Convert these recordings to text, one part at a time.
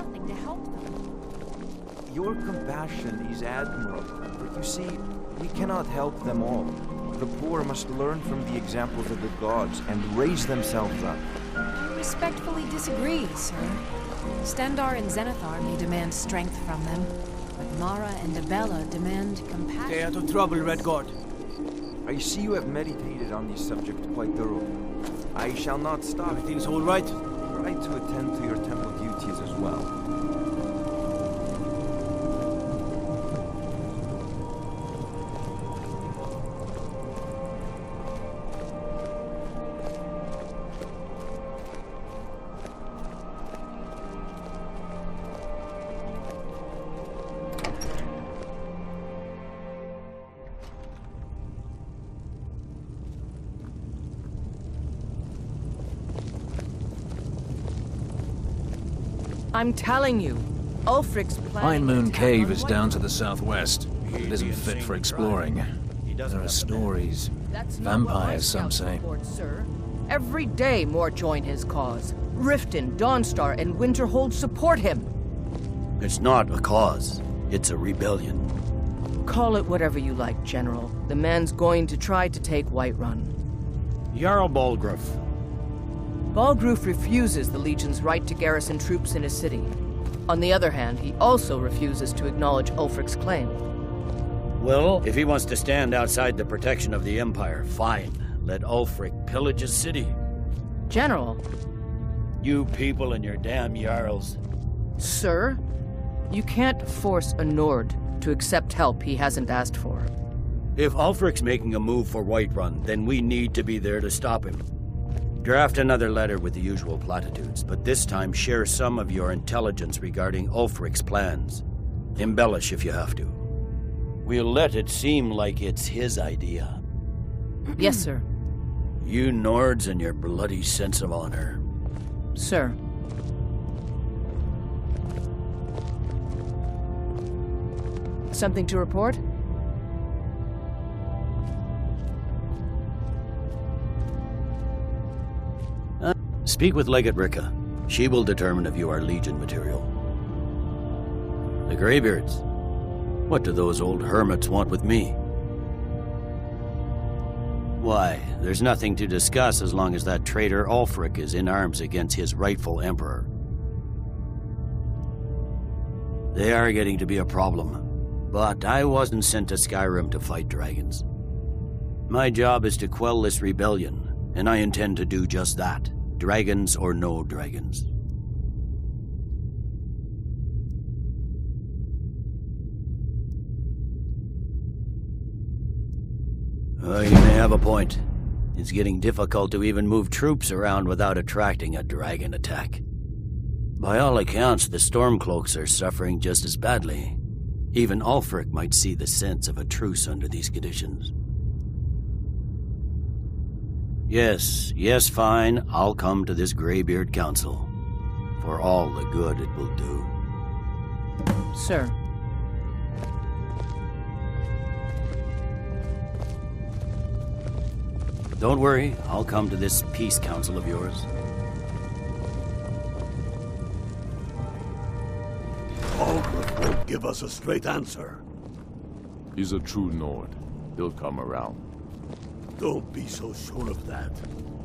nothing to help them. Your compassion is admirable, but you see, we cannot help them all. The poor must learn from the examples of the gods and raise themselves up. I respectfully disagree, sir. Stendar and Zenithar may demand strength from them, but Mara and Abella demand compassion. Stay out of trouble, Red God. I see you have meditated on this subject quite thoroughly. I shall not stop. Everything's all right? Try to attend to your temple duties as well. I'm telling you, Ulfric's plan. Pine Moon Cave is down to the southwest. It isn't fit for exploring. There are stories. Vampires, some say. Sir. Every day more join his cause. Riften, Dawnstar, and Winterhold support him. It's not a cause. It's a rebellion. Call it whatever you like, General. The man's going to try to take Whiterun. Jarl Balgruuf. Balgruuf refuses the Legion's right to garrison troops in his city. On the other hand, he also refuses to acknowledge Ulfric's claim. Well, if he wants to stand outside the protection of the Empire, fine. Let Ulfric pillage his city. General. You people and your damn Jarls. Sir, you can't force a Nord to accept help he hasn't asked for. If Ulfric's making a move for Whiterun, then we need to be there to stop him. Draft another letter with the usual platitudes, but this time share some of your intelligence regarding Ulfric's plans. Embellish if you have to. We'll let it seem like it's his idea. Yes, sir. You Nords and your bloody sense of honor. Sir. Something to report? Speak with Legate Ricka. She will determine if you are Legion material. The Greybeards. What do those old hermits want with me? Why, there's nothing to discuss as long as that traitor Ulfric is in arms against his rightful emperor. They are getting to be a problem, but I wasn't sent to Skyrim to fight dragons. My job is to quell this rebellion, and I intend to do just that. Dragons or no dragons. You may have a point. It's getting difficult to even move troops around without attracting a dragon attack. By all accounts, the Stormcloaks are suffering just as badly. Even Ulfric might see the sense of a truce under these conditions. Yes, fine. I'll come to this Greybeard Council. For all the good it will do. Sir. Don't worry, I'll come to this peace council of yours. Balgruuf won't give us a straight answer. He's a true Nord. He'll come around. Don't be so sure of that.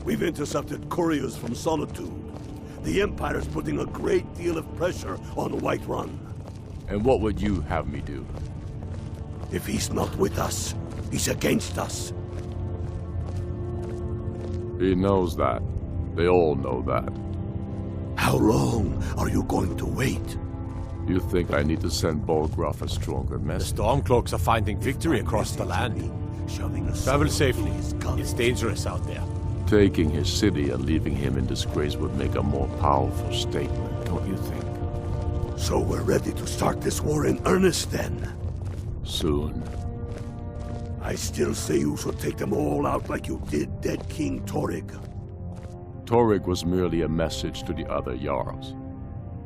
We've intercepted couriers from Solitude. The Empire's putting a great deal of pressure on Whiterun. And what would you have me do? If he's not with us, he's against us. He knows that. They all know that. How long are you going to wait? You think I need to send Balgruuf a stronger The message? Stormcloaks are finding victory across the land. Travel safely. It's dangerous out there. Taking his city and leaving him in disgrace would make a more powerful statement, don't you think? So we're ready to start this war in earnest then? Soon. I still say you should take them all out like you did dead King Torrig. Torrig was merely a message to the other Jarls.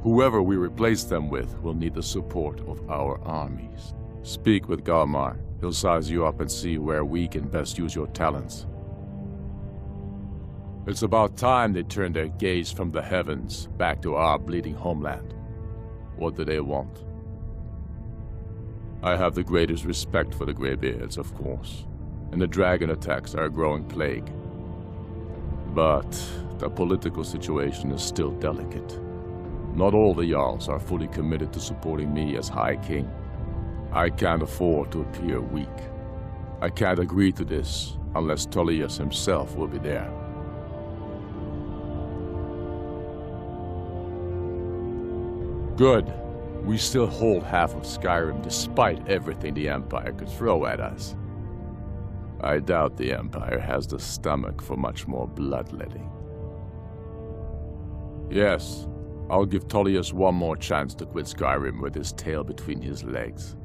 Whoever we replace them with will need the support of our armies. Speak with Galmar. He'll size you up and see where we can best use your talents. It's about time they turned their gaze from the heavens back to our bleeding homeland. What do they want? I have the greatest respect for the Greybeards, of course, and the dragon attacks are a growing plague. But the political situation is still delicate. Not all the Jarls are fully committed to supporting me as High King. I can't afford to appear weak. I can't agree to this unless Tullius himself will be there. Good. We still hold half of Skyrim despite everything the Empire could throw at us. I doubt the Empire has the stomach for much more bloodletting. Yes, I'll give Tullius one more chance to quit Skyrim with his tail between his legs.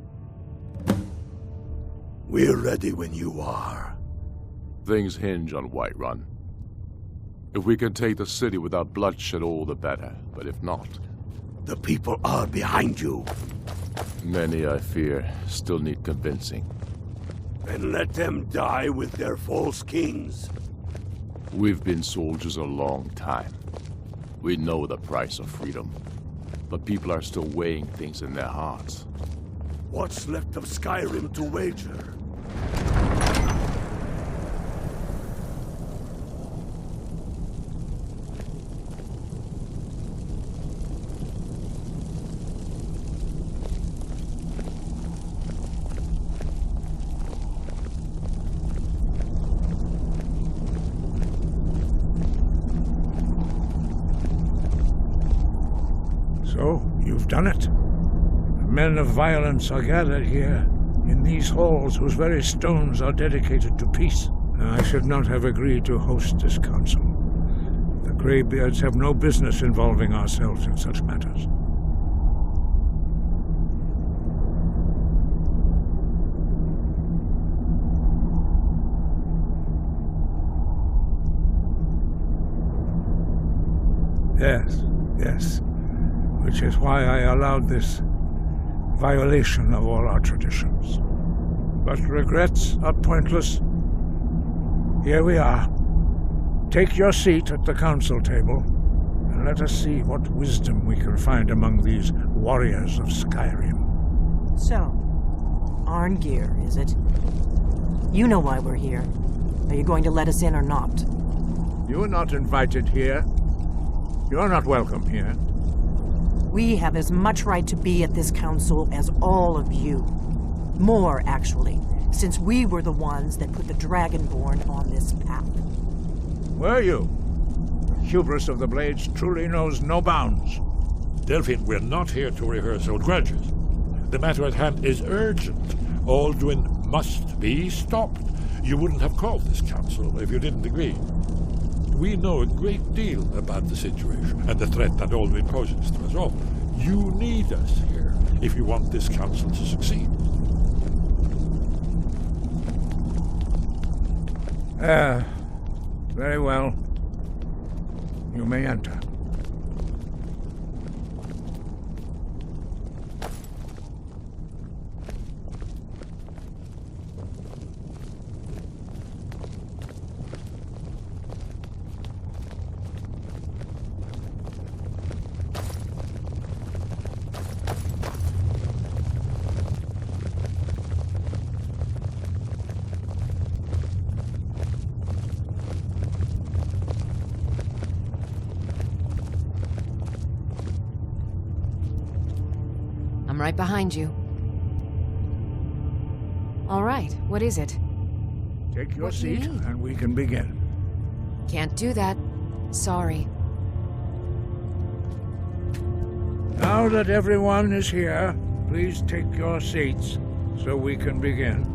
We're ready when you are. Things hinge on Whiterun. If we can take the city without bloodshed, all the better. But if not... The people are behind you. Many, I fear, still need convincing. Then let them die with their false kings. We've been soldiers a long time. We know the price of freedom. But people are still weighing things in their hearts. What's left of Skyrim to wager? So, you've done it. Men of violence are gathered here, in these halls whose very stones are dedicated to peace. I should not have agreed to host this council. The Greybeards have no business involving ourselves in such matters. Yes. Which is why I allowed this violation of all our traditions. But regrets are pointless. Here we are. Take your seat at the council table, and let us see what wisdom we can find among these warriors of Skyrim. So, Arngeir, is it? You know why we're here. Are you going to let us in or not? You are not invited here. You are not welcome here. We have as much right to be at this council as all of you. More, actually, since we were the ones that put the Dragonborn on this path. Were you? The hubris of the Blades truly knows no bounds. Delphine, we're not here to rehearse old grudges. The matter at hand is urgent. Alduin must be stopped. You wouldn't have called this council if you didn't agree. We know a great deal about the situation and the threat that Alduin poses to us all. You need us here if you want this council to succeed. Very well. You may enter. I'm right behind you. All right, what is it? Take your seat, and we can begin. Can't do that. Sorry. Now that everyone is here, please take your seats, so we can begin.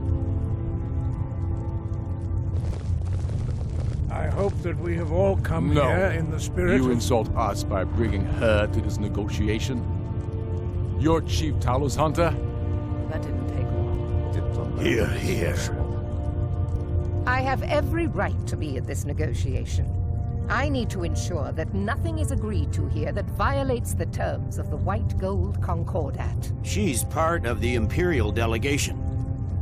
I hope that we have all come here in the spirit You of... insult us by bringing her to this negotiation? You're Chief Talos Hunter? That didn't take long. Here. I have every right to be at this negotiation. I need to ensure that nothing is agreed to here that violates the terms of the White Gold Concordat. She's part of the Imperial delegation.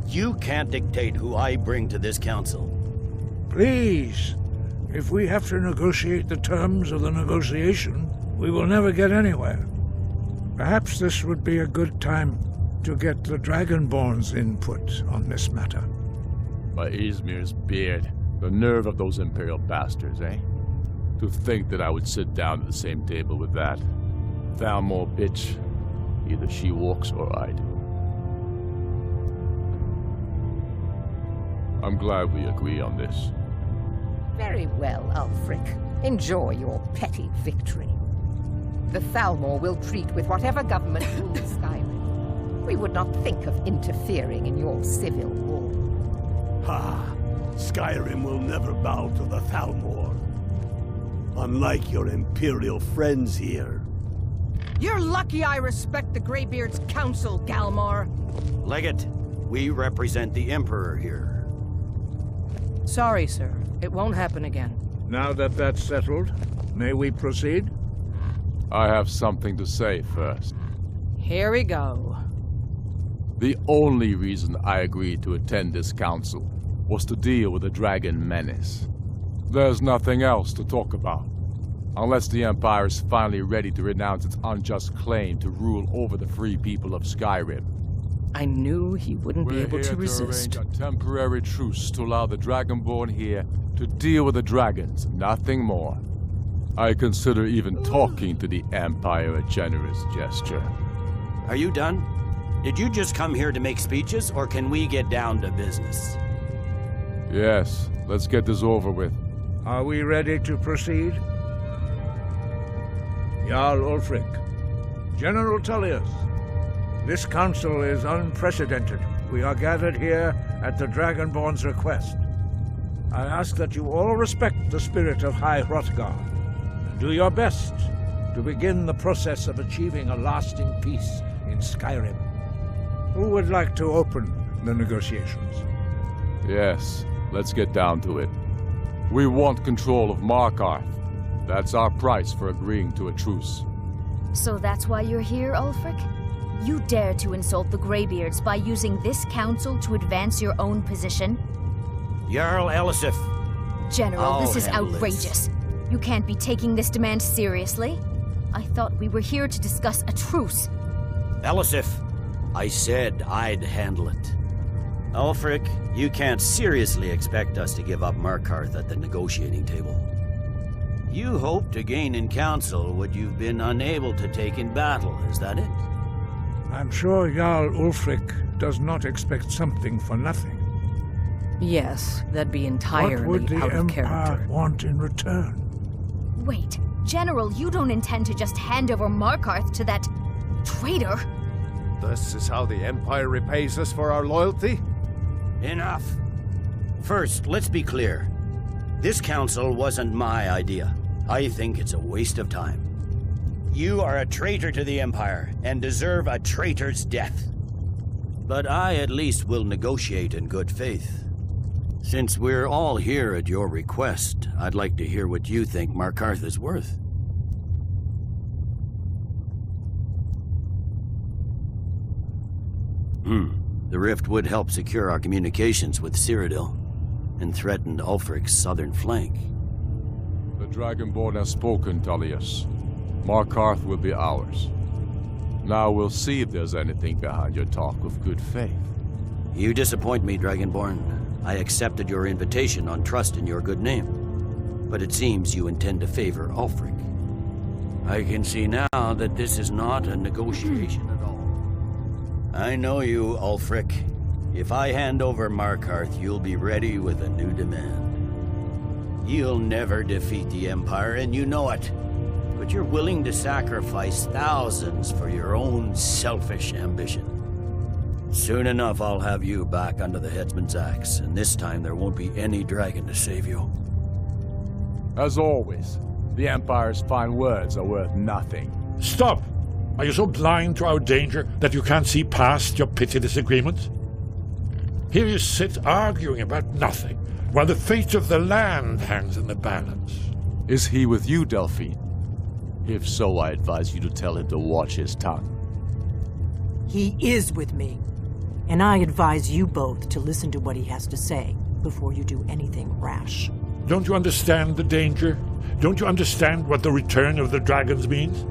You can't dictate who I bring to this council. Please, if we have to negotiate the terms of the negotiation, we will never get anywhere. Perhaps this would be a good time to get the Dragonborn's input on this matter. By Izmir's beard, the nerve of those Imperial bastards, eh? To think that I would sit down at the same table with that C.R.M.O bitch. Either she walks or I do. I'm glad we agree on this. Very well, Ulfric. Enjoy your petty victory. The C.R.M.O will treat with whatever government rules Skyrim. We would not think of interfering in your civil war. Ha! Skyrim will never bow to the C.R.M.O. Unlike your Imperial friends here. You're lucky I respect the Greybeard's counsel, Galmar. Legate, we represent the Emperor here. Sorry, sir. It won't happen again. Now that that's settled, may we proceed? I have something to say first. Here we go. The only reason I agreed to attend this council was to deal with the dragon menace. There's nothing else to talk about. Unless the Empire is finally ready to renounce its unjust claim to rule over the free people of Skyrim. I knew he wouldn't be able to resist. We're here to arrange a temporary truce to allow the Dragonborn here to deal with the dragons, nothing more. I consider even talking to the Empire a generous gesture. Are you done? Did you just come here to make speeches, or can we get down to business? Yes, let's get this over with. Are we ready to proceed? Jarl Ulfric, General Tullius, this council is unprecedented. We are gathered here at the Dragonborn's request. I ask that you all respect the spirit of High Hrothgar, and do your best to begin the process of achieving a lasting peace in Skyrim. Who would like to open the negotiations? Yes, let's get down to it. We want control of Markarth. That's our price for agreeing to a truce. So that's why you're here, Ulfric? You dare to insult the Greybeards by using this council to advance your own position? Jarl Elisif. General, this is outrageous. You can't be taking this demand seriously. I thought we were here to discuss a truce. Elisif, I said I'd handle it. Ulfric, you can't seriously expect us to give up Markarth at the negotiating table. You hope to gain in council what you've been unable to take in battle, is that it? I'm sure Jarl Ulfric does not expect something for nothing. Yes, that'd be entirely what would the out of Empire character. want in return? Wait, General, you don't intend to just hand over Markarth to that traitor? This is how the Empire repays us for our loyalty? Enough. First, let's be clear. This council wasn't my idea. I think it's a waste of time. You are a traitor to the Empire and deserve a traitor's death. But I at least will negotiate in good faith. Since we're all here at your request, I'd like to hear what you think Markarth is worth. The rift would help secure our communications with Cyrodiil, and threatened Ulfric's southern flank. The Dragonborn has spoken, Tullius. Markarth will be ours. Now we'll see if there's anything behind your talk of good faith. You disappoint me, Dragonborn. I accepted your invitation on trust in your good name. But it seems you intend to favor Ulfric. I can see now that this is not a negotiation at all. I know you, Ulfric. If I hand over Markarth, you'll be ready with a new demand. You'll never defeat the Empire, and you know it. But you're willing to sacrifice thousands for your own selfish ambition. Soon enough, I'll have you back under the headsman's axe, and this time there won't be any dragon to save you. As always, the Empire's fine words are worth nothing. Stop! Are you so blind to our danger that you can't see past your petty disagreements? Here you sit arguing about nothing, while the fate of the land hangs in the balance. Is he with you, Delphine? If so, I advise you to tell him to watch his tongue. He is with me, and I advise you both to listen to what he has to say before you do anything rash. Don't you understand the danger? Don't you understand what the return of the dragons means?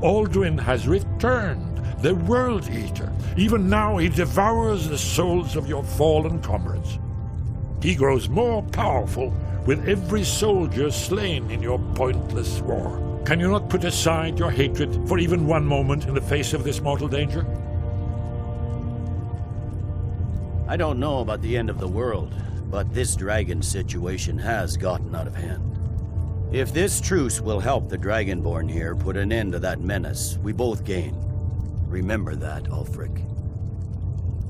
Alduin has returned, the World Eater. Even now he devours the souls of your fallen comrades. He grows more powerful with every soldier slain in your pointless war. Can you not put aside your hatred for even one moment in the face of this mortal danger? I don't know about the end of the world, but this dragon situation has gotten out of hand. If this truce will help the Dragonborn here put an end to that menace, we both gain. Remember that, Ulfric.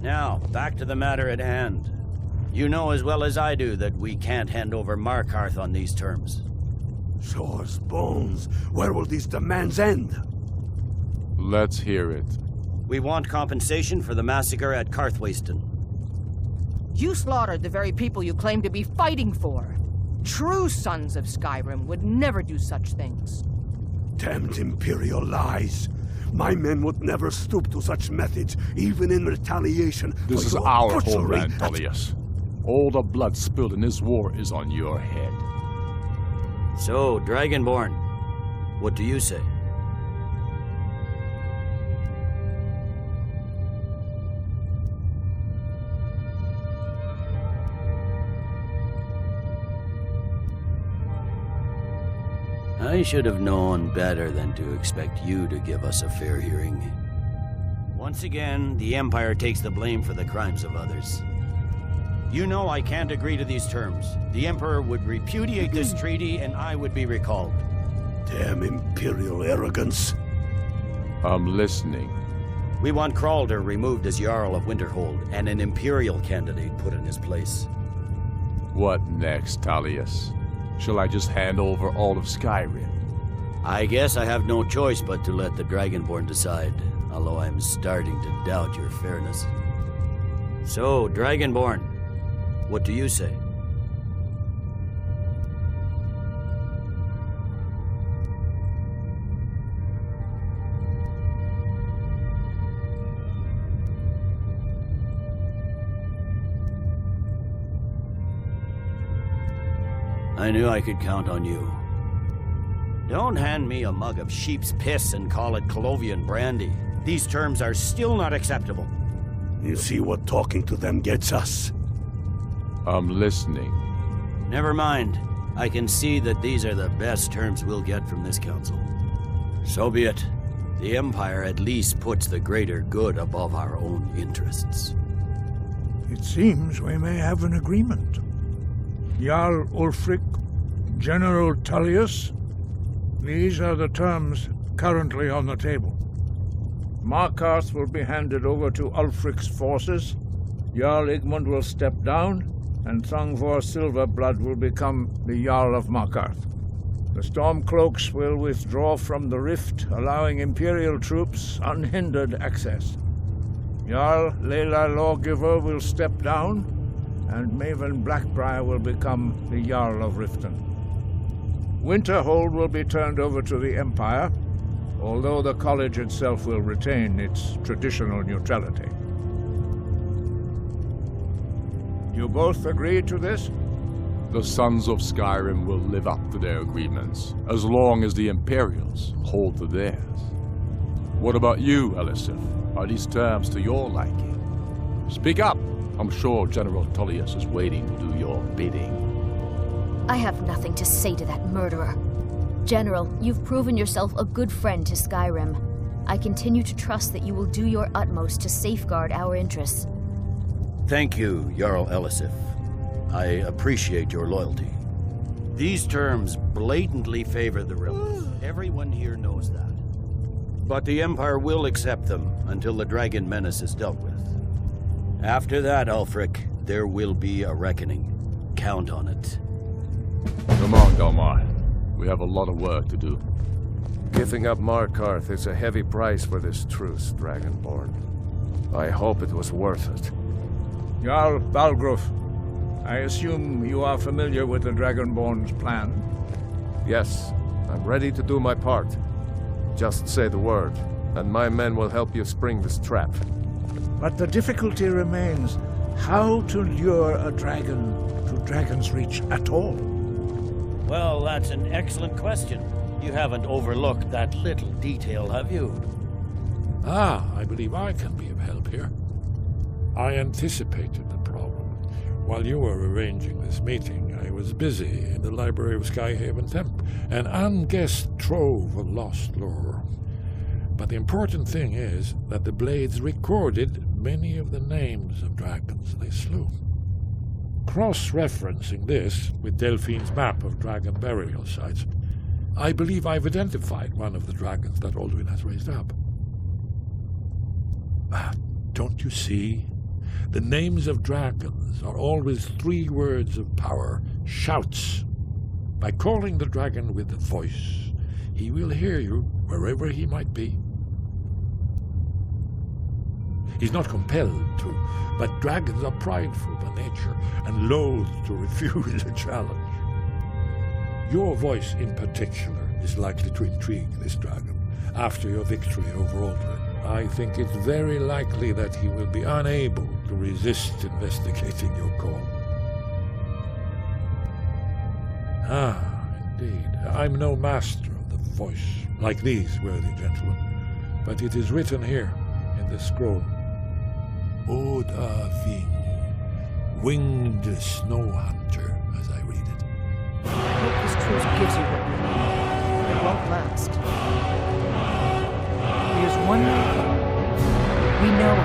Now, back to the matter at hand. You know as well as I do that we can't hand over Markarth on these terms. Shore's bones. Where will these demands end? Let's hear it. We want compensation for the massacre at Karthwasten. You slaughtered the very people you claim to be fighting for. True sons of Skyrim would never do such things. Damned Imperial lies. My men would never stoop to such methods, even in retaliation. This is our homeland, Tullius. All the blood spilled in this war is on your head. So, Dragonborn, what do you say? I should have known better than to expect you to give us a fair hearing. Once again, the Empire takes the blame for the crimes of others. You know I can't agree to these terms. The Emperor would repudiate this treaty and I would be recalled. Damn Imperial arrogance. I'm listening. We want Kralder removed as Jarl of Winterhold and an Imperial candidate put in his place. What next, Tullius? Shall I just hand over all of Skyrim? I guess I have no choice but to let the Dragonborn decide, although I'm starting to doubt your fairness. So, Dragonborn, what do you say? I knew I could count on you. Don't hand me a mug of sheep's piss and call it Colovian brandy. These terms are still not acceptable. You see what talking to them gets us? I'm listening. Never mind. I can see that these are the best terms we'll get from this council. So be it. The Empire at least puts the greater good above our own interests. It seems we may have an agreement. Jarl Ulfric, General Tullius, these are the terms currently on the table. Markarth will be handed over to Ulfric's forces, Jarl Igmund will step down, and Thongvor Silverblood will become the Jarl of Markarth. The Stormcloaks will withdraw from the rift, allowing Imperial troops unhindered access. Jarl Leila Lawgiver will step down, and Maven Blackbriar will become the Jarl of Riften. Winterhold will be turned over to the Empire, although the college itself will retain its traditional neutrality. You both agree to this? The Sons of Skyrim will live up to their agreements, as long as the Imperials hold to theirs. What about you, Elisif? Are these terms to your liking? Speak up! I'm sure General Tullius is waiting to do your bidding. I have nothing to say to that murderer. General, you've proven yourself a good friend to Skyrim. I continue to trust that you will do your utmost to safeguard our interests. Thank you, Jarl Elisif. I appreciate your loyalty. These terms blatantly favor the realms. Everyone here knows that. But the Empire will accept them until the dragon menace is dealt with. After that, Ulfric, there will be a reckoning. Count on it. Come on, Galmar. We have a lot of work to do. Giving up Markarth is a heavy price for this truce, Dragonborn. I hope it was worth it. Jarl Balgruf, I assume you are familiar with the Dragonborn's plan? Yes, I'm ready to do my part. Just say the word, and my men will help you spring this trap. But the difficulty remains how to lure a dragon to Dragon's Reach at all. Well, that's an excellent question. You haven't overlooked that little detail, have you? Ah, I believe I can be of help here. I anticipated the problem. While you were arranging this meeting, I was busy in the library of Skyhaven Temp, an unguessed trove of lost lore. But the important thing is that the Blades recorded many of the names of dragons they slew. Cross-referencing this with Delphine's map of dragon burial sites, I believe I've identified one of the dragons that Alduin has raised up. Don't you see? The names of dragons are always 3 words of power, shouts. By calling the dragon with a voice, he will hear you wherever he might be. He's not compelled to, but dragons are prideful by nature and loath to refuse a challenge. Your voice in particular is likely to intrigue this dragon after your victory over Alduin. I think it's very likely that he will be unable to resist investigating your call. Ah, indeed. I'm no master of the voice, like these worthy gentlemen, but it is written here in this scroll. Oda Ving, winged snow hunter, as I read it. I hope this truce gives you what you need. It won't last. There's one more thing. We know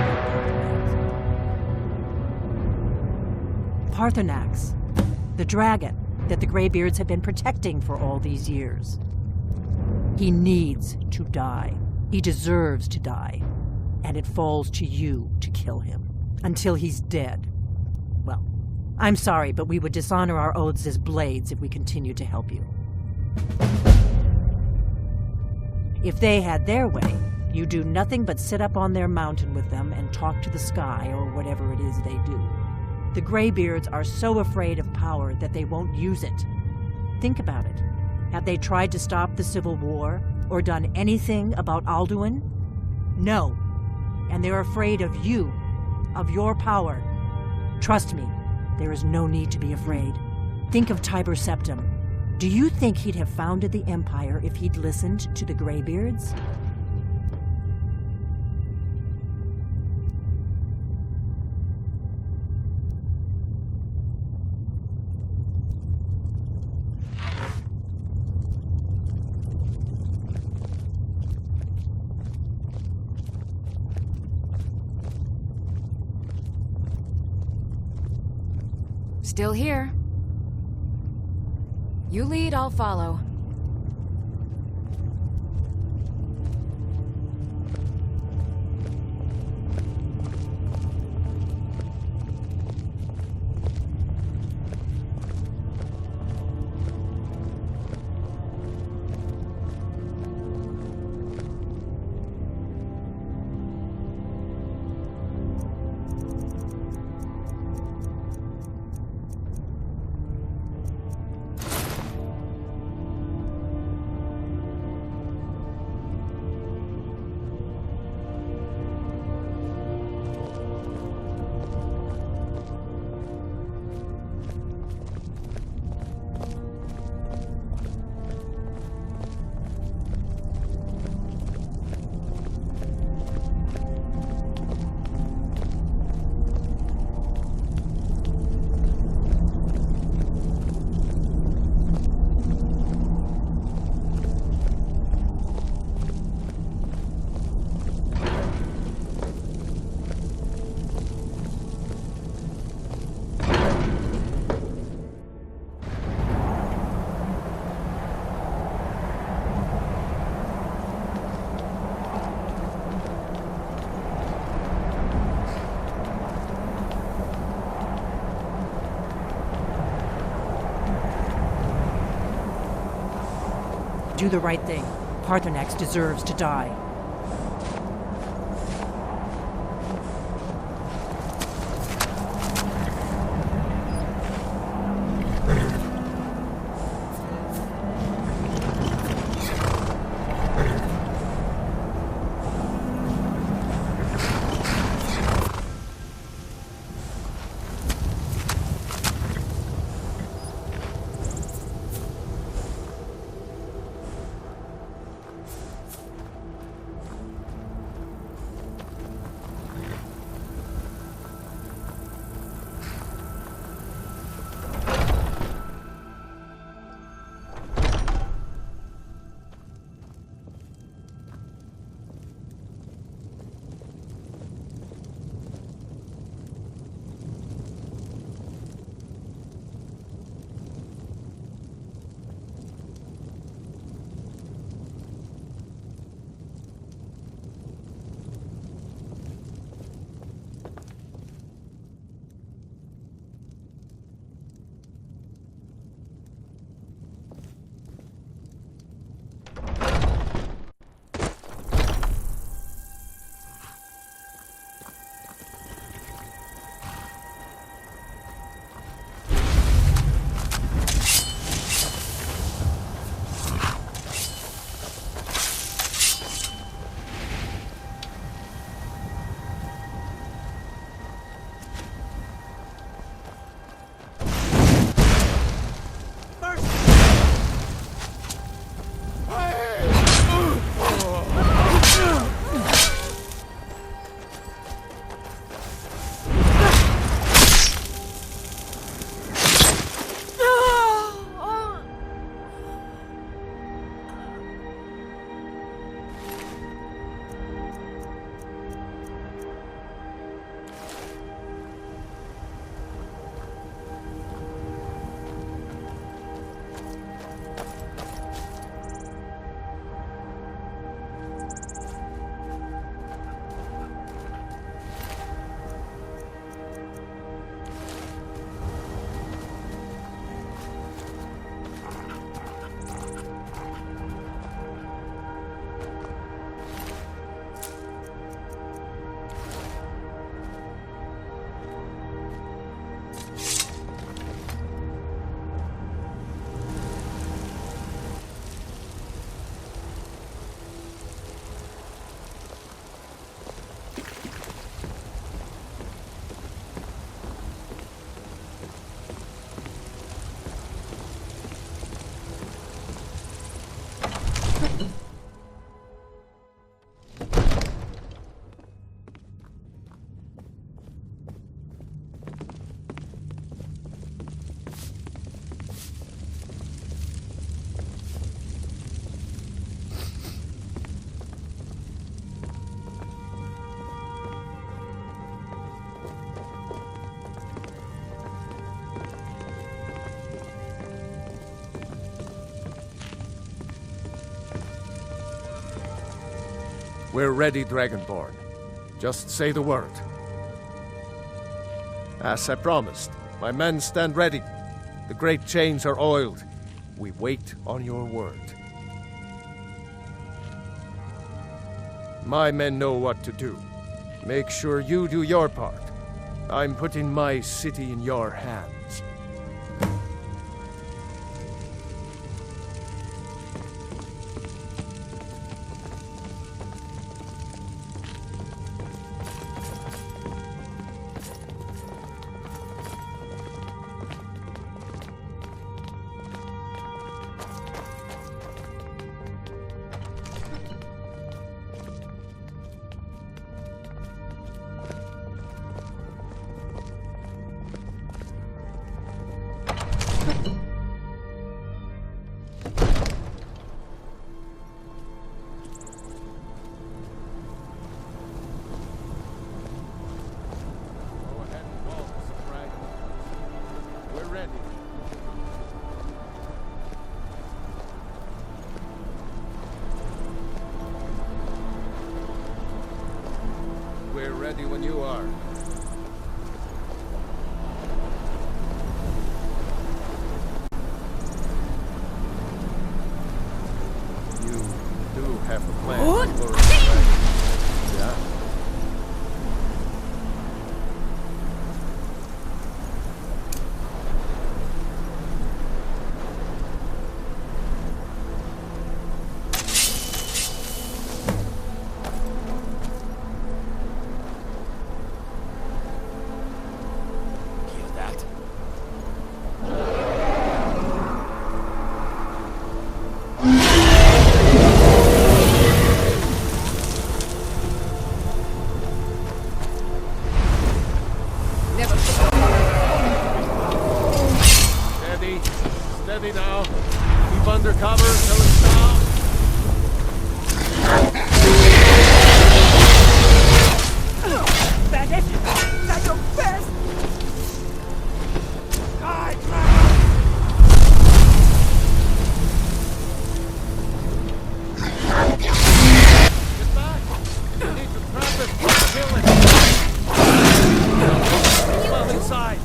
about Parthenax, the dragon that the Greybeards have been protecting for all these years. He needs to die. He deserves to die. And it falls to you to kill him. Until he's dead. Well, I'm sorry, but we would dishonor our oaths as Blades if we continued to help you. If they had their way, you do nothing but sit up on their mountain with them and talk to the sky or whatever it is they do. The Greybeards are so afraid of power that they won't use it. Think about it. Have they tried to stop the Civil War or done anything about Alduin? No. And they're afraid of you, of your power. Trust me, there is no need to be afraid. Think of Tiber Septim. Do you think he'd have founded the Empire if he'd listened to the Greybeards? Still here. You lead, I'll follow. Do the right thing. Parthenax deserves to die. We're ready, Dragonborn. Just say the word. As I promised, my men stand ready. The great chains are oiled. We wait on your word. My men know what to do. Make sure you do your part. I'm putting my city in your hands. We're ready when you are. You do have a plan for us, right? Yeah? Steady now. Keep under cover until it's down. Bandit! At your best! Die, Get back! You need to trap it and kill it! Come on inside!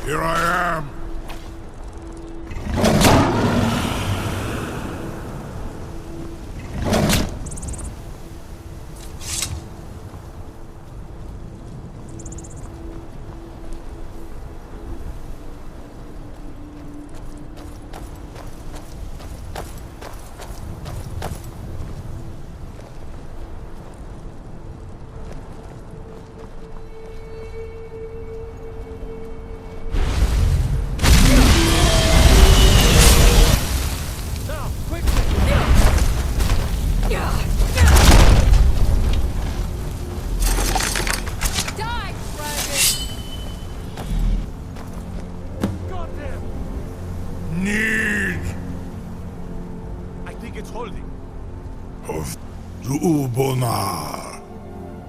Here I am. Of Zubonar.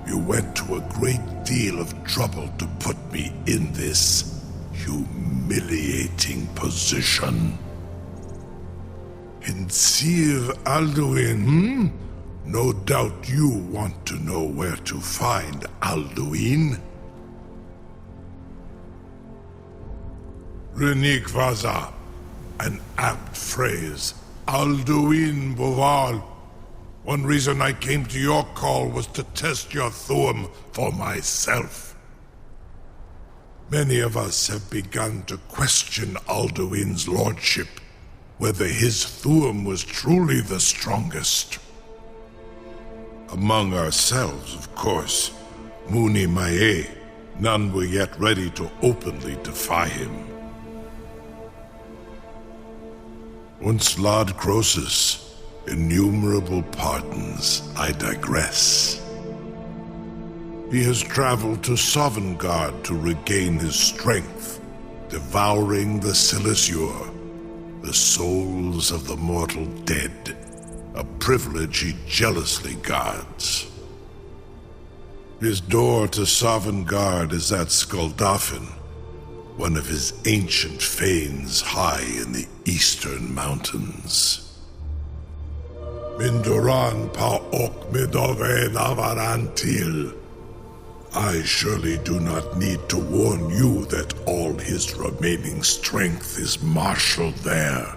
You went to a great deal of trouble to put me in this humiliating position. In Sir Alduin, No doubt you want to know where to find Alduin. Renikvaza, an apt phrase. Alduin Boval. One reason I came to your call was to test your Thuum for myself. Many of us have begun to question Alduin's lordship, whether his Thuum was truly the strongest. Among ourselves, of course, Muni Mae, None were yet ready to openly defy him. Once Lord Croesus, innumerable pardons, I digress. He has traveled to Sovngarde to regain his strength, devouring the Silesure, the souls of the mortal dead, a privilege he jealously guards. His door to Sovngarde is at Skuldafn, one of his ancient fanes high in the eastern mountains. Minduran pa ok midove navarantil. I surely do not need to warn you that all his remaining strength is marshaled there.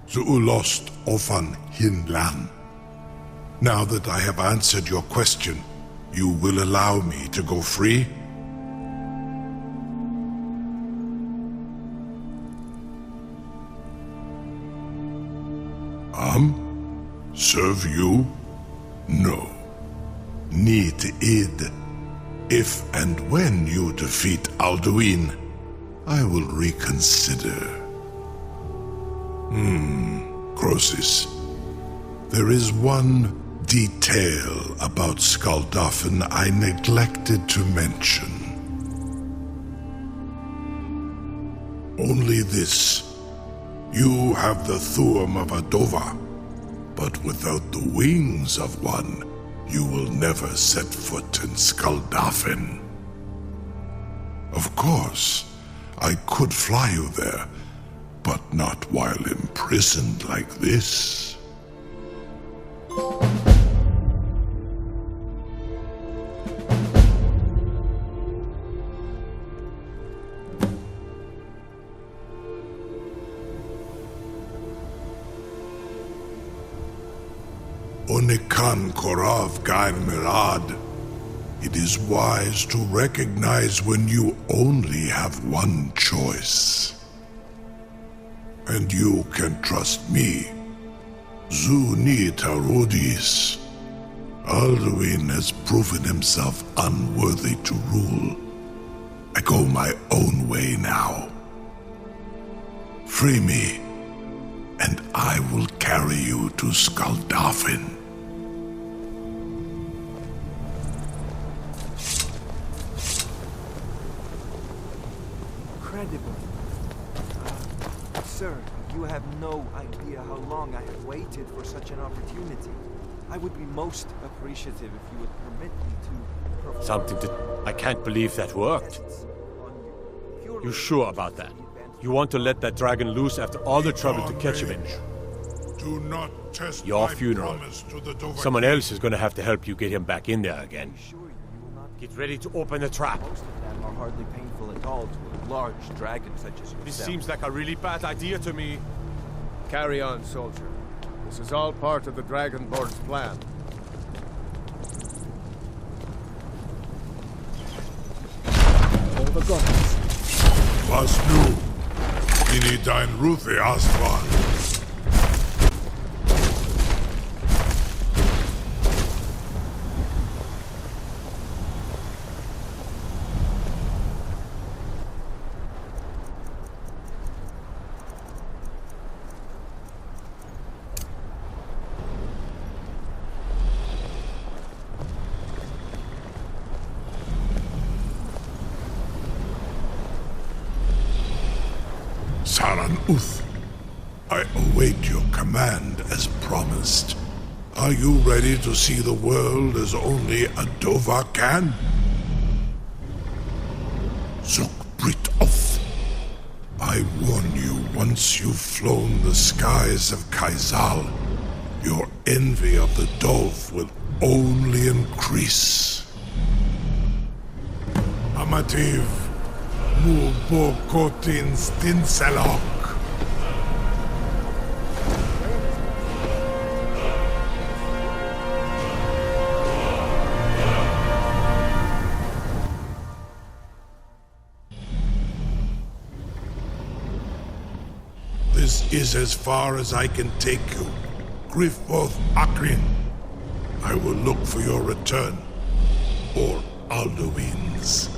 Zuulost ofan hinlan. Now that I have answered your question, you will allow me to go free? Serve you? No. Need id. If and when you defeat Alduin, I will reconsider. Croesus. There is one detail about Skuldafn I neglected to mention. Only this. You have the Thuum of Adova, but without the wings of one, you will never set foot in Skuldafn. Of course, I could fly you there, but not while imprisoned like this. Onikan Korav Gain Mirad. It is wise to recognize when you only have one choice. And you can trust me. Zuni Tarudis. Alduin has proven himself unworthy to rule. I go my own way now. Free me, and I will carry you to Skuldafn. Incredible. Sir, you have no idea how long I have waited for such an opportunity. I would be most appreciative if you would permit me to perform Something that... I can't believe that worked. You sure about that? You want to let that dragon loose after all the trouble to catch him in? Do not test Your my funeral. promise to the Dovahkiin. Someone else is going to have to help you get him back in there again. Get ready to open the trap. Most of them are hardly painful at all to a large dragon such as yourself. This seems like a really bad idea to me. Carry on, soldier. This is all part of the Dragonborn's plan. All the gods. Was nu. Ini dein Ruthe Aswan. Saran Uth, I await your command as promised. Are you ready to see the world as only a Dova can? Zuk Brit Oth. I warn you, once you've flown the skies of Kaizal, your envy of the Dove will only increase. Amativ. Mubokotin Stinselok. This is as far as I can take you. Grifoth Akrin. I will look for your return, or Alduins.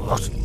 Roll.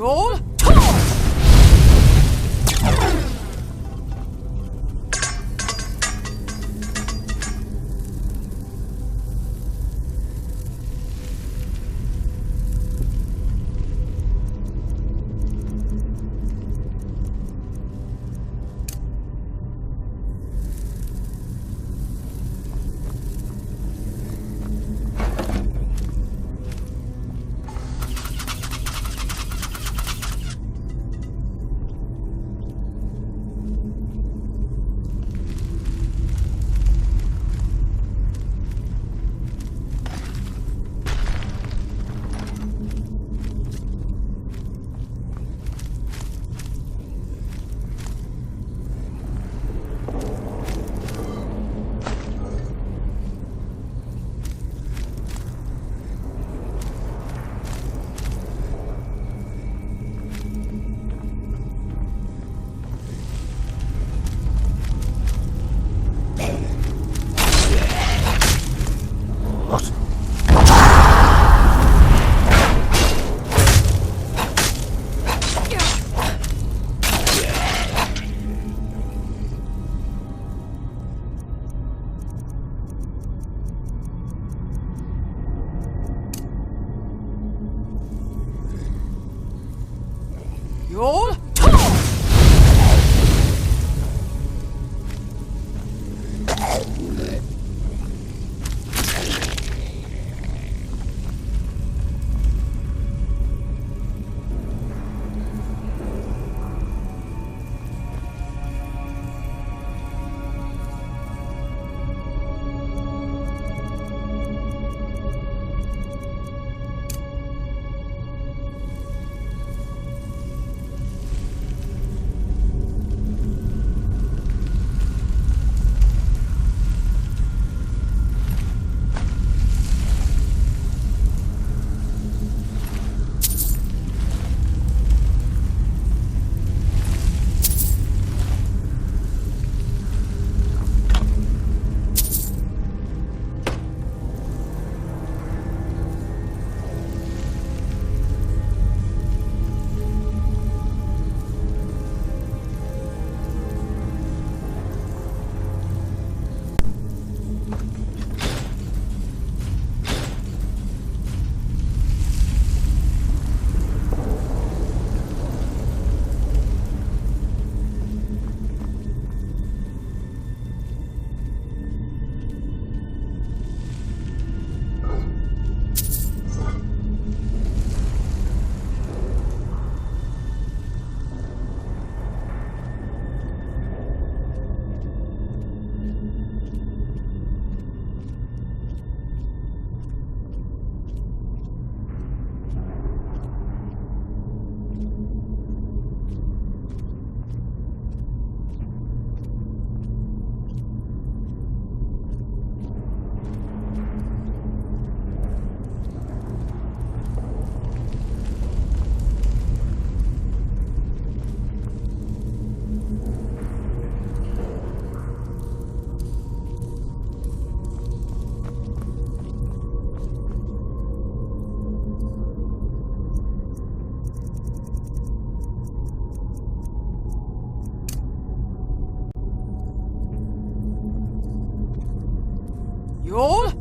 Roll. You'll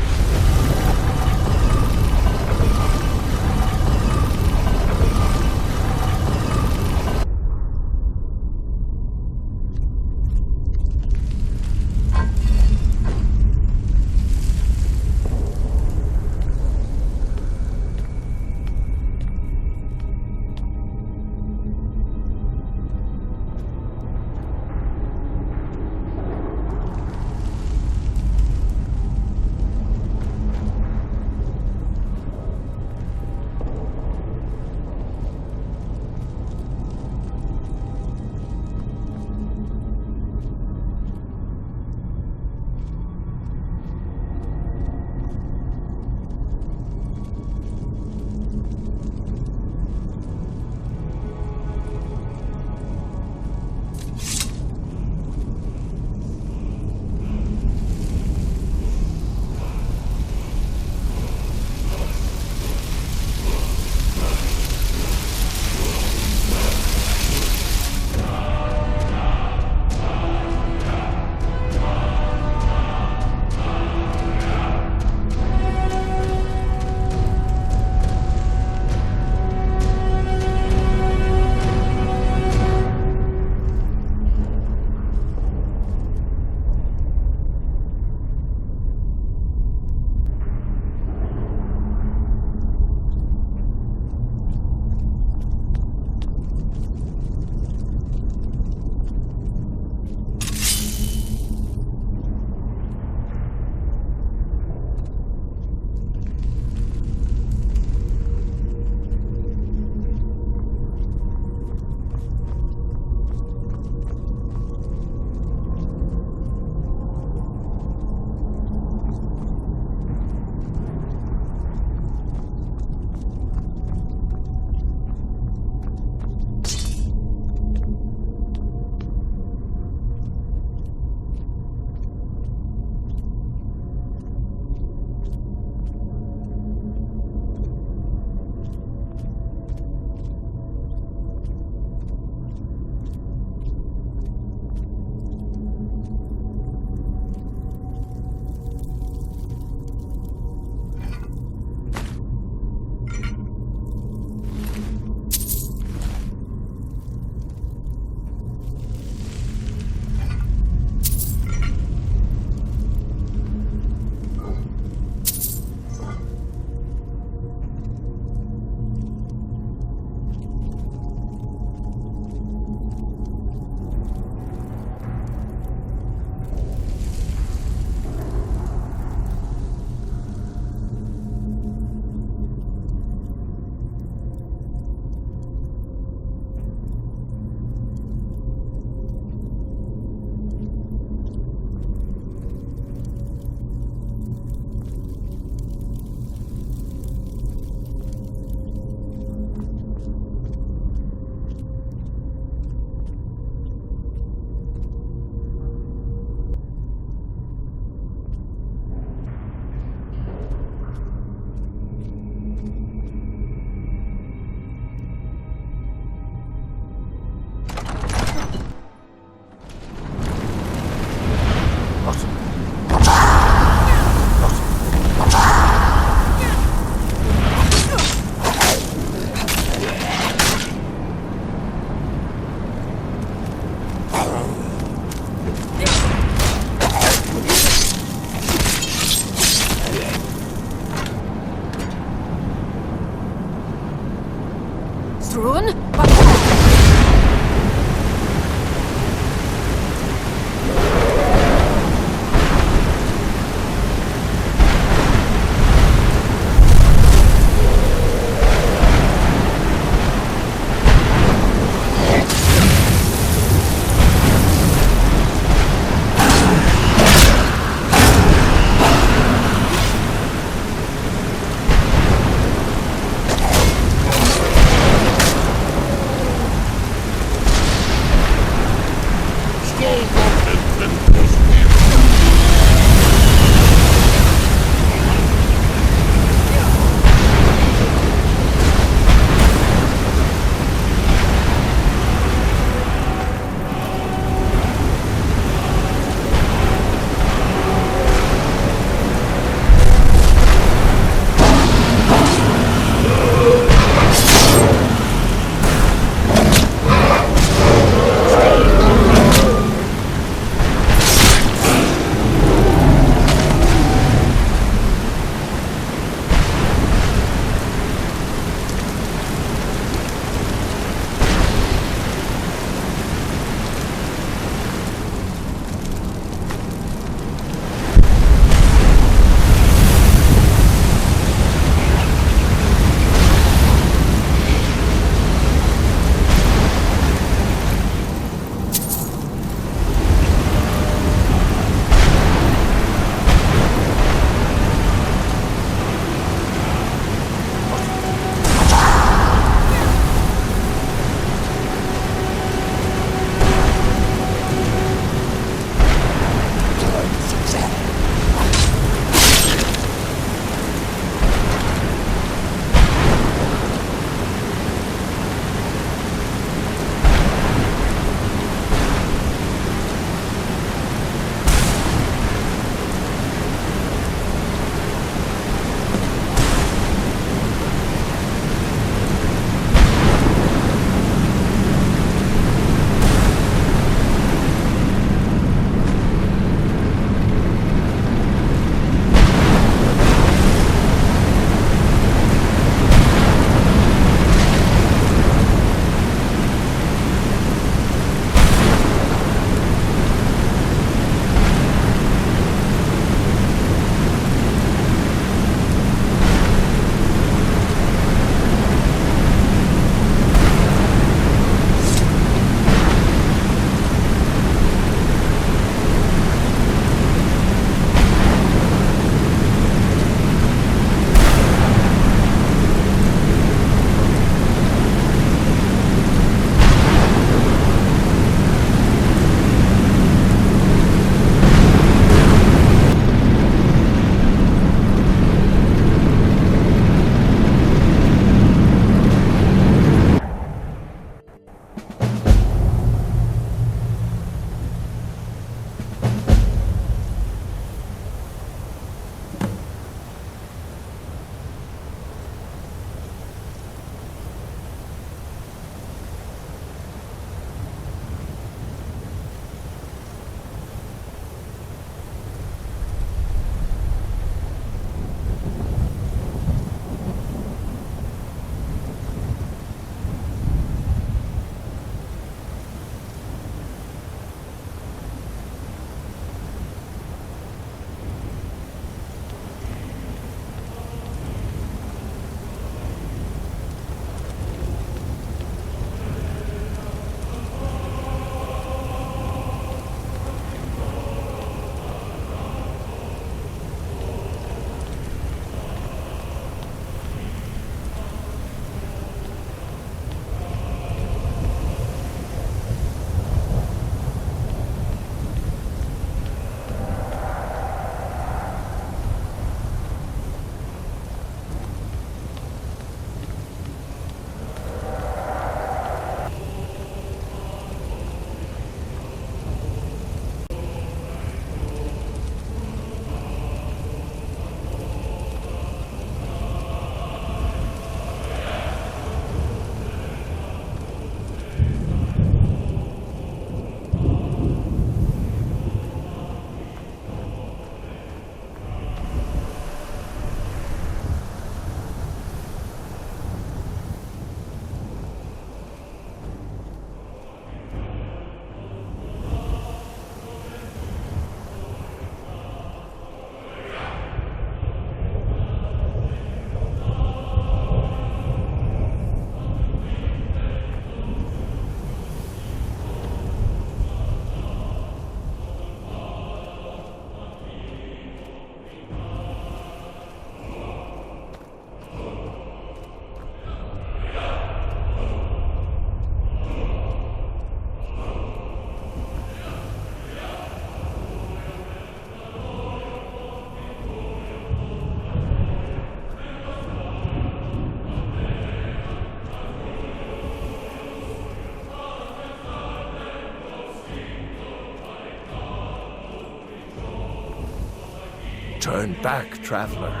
Turn back, traveler.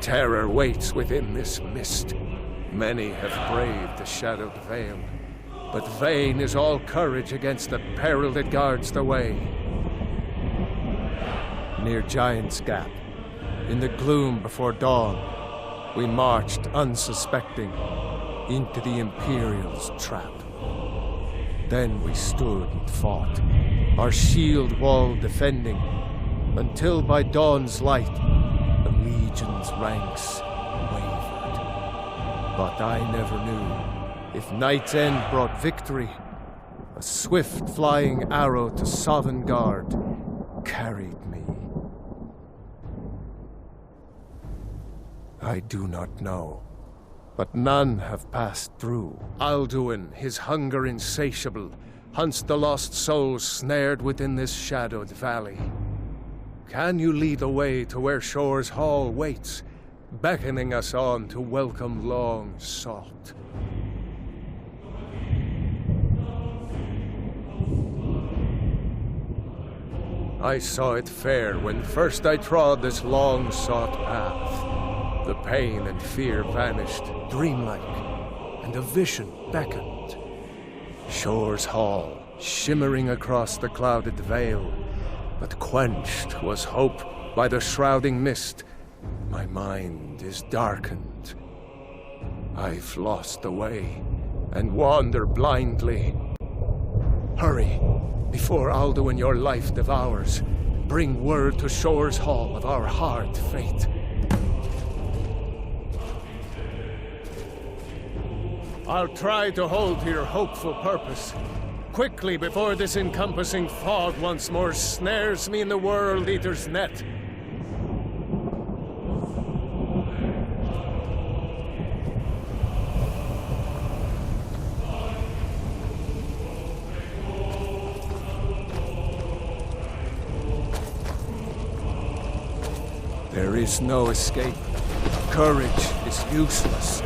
Terror waits within this mist. Many have braved the shadowed veil, but vain is all courage against the peril that guards the way. Near Giant's Gap, in the gloom before dawn, we marched unsuspecting into the Imperial's trap. Then we stood and fought, our shield wall defending, until by dawn's light the Legion's ranks wavered. But I never knew if Night's End brought victory, a swift flying arrow to Sovngarde carried me. I do not know, but none have passed through. Alduin, his hunger insatiable, hunts the lost souls snared within this shadowed valley. Can you lead the way to where Shore's Hall waits, beckoning us on to welcome long sought? I saw it fair when first I trod this long-sought path. The pain and fear vanished, dreamlike, and a vision beckoned. Shore's Hall, shimmering across the clouded veil, but quenched was hope by the shrouding mist. My mind is darkened. I've lost the way, and wander blindly. Hurry, before Alduin your life devours. Bring word to Shore's Hall of our hard fate. I'll try to hold to your hopeful purpose. Quickly, before this encompassing fog once more snares me in the World Eater's net. There is no escape. Courage is useless.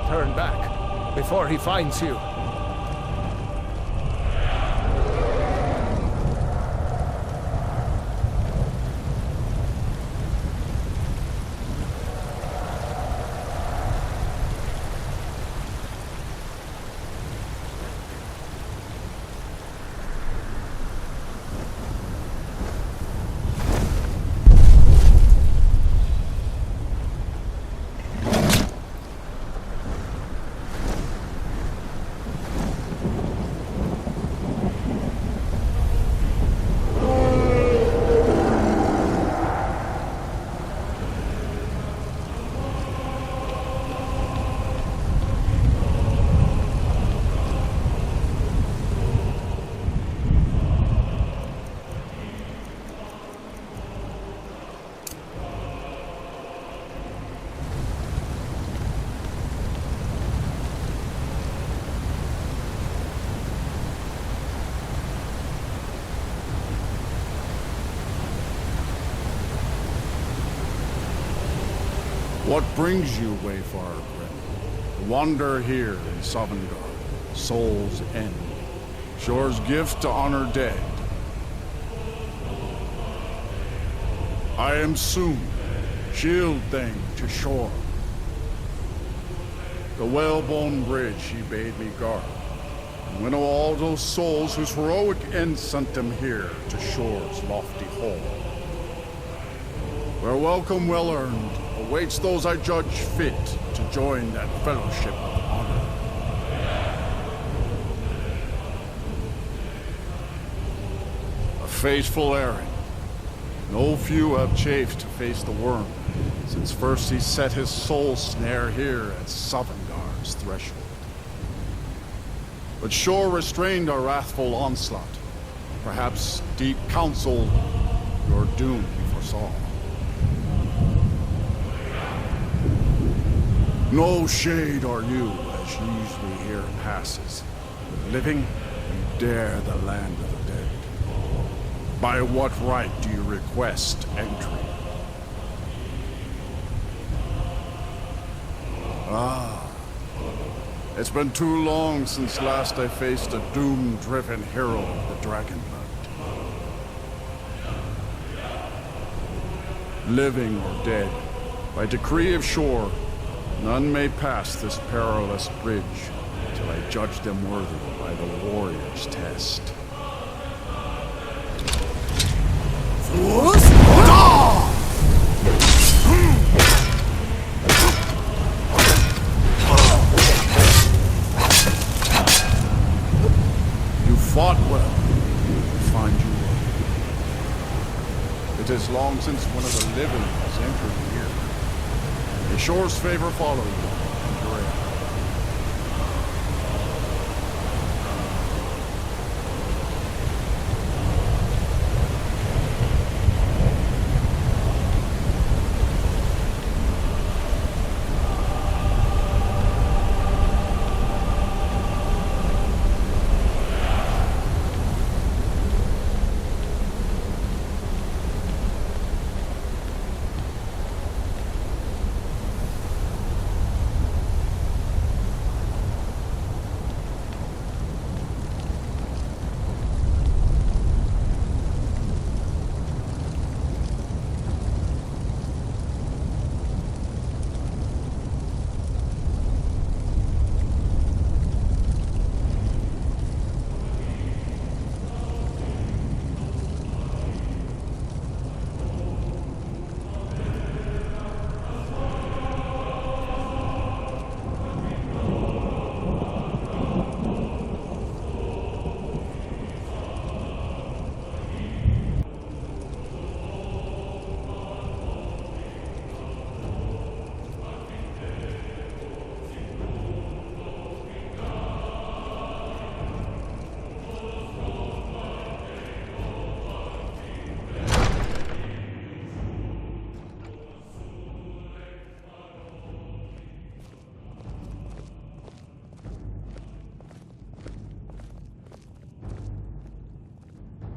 Turn back, before he finds you. What brings you, Wayfarer Grim? To wander here in Sovngarde, Soul's End, Shore's gift to honor dead. I am soon, shield thing to Shore. The whalebone bridge he bade me guard, and winnow all those souls whose heroic end sent them here to Shore's lofty hall. Where welcome well earned awaits those I judge fit to join that fellowship of honor. A faithful errand. No few have chafed to face the worm, since first he set his soul snare here at Sovngarde's threshold. But Shore restrained our wrathful onslaught. Perhaps deep counsel your doom he foresaw. No shade are you, as usually here passes. But living, you dare the land of the dead. By what right do you request entry? Ah, it's been too long since last I faced a doom-driven hero of the Dragonblood. Living or dead, by decree of Shore, none may pass this perilous bridge till I judge them worthy by the warrior's test. You fought well. I find you well. It is long since one of the living has entered here. May Shore's favor follow you, and grace.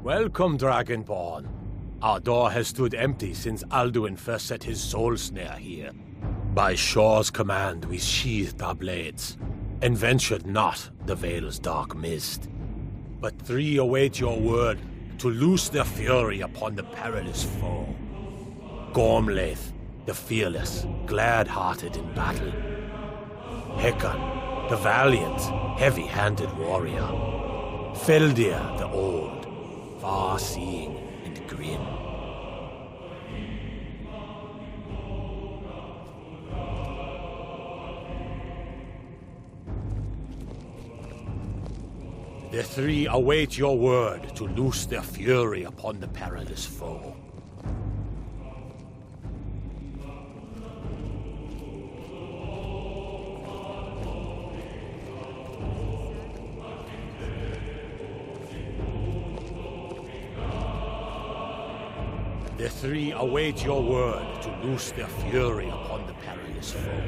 Welcome, Dragonborn. Our door has stood empty since Alduin first set his soul snare here. By Shore's command, we sheathed our blades, and ventured not the Vale's dark mist. But three await your word to loose their fury upon the perilous foe. Gormlaith, the fearless, glad-hearted in battle. Hekon, the valiant, heavy-handed warrior. Feldir, the old, far-seeing and grim. The three await your word to loose their fury upon the perilous foe. The three await your word to loose their fury upon the perilous foe.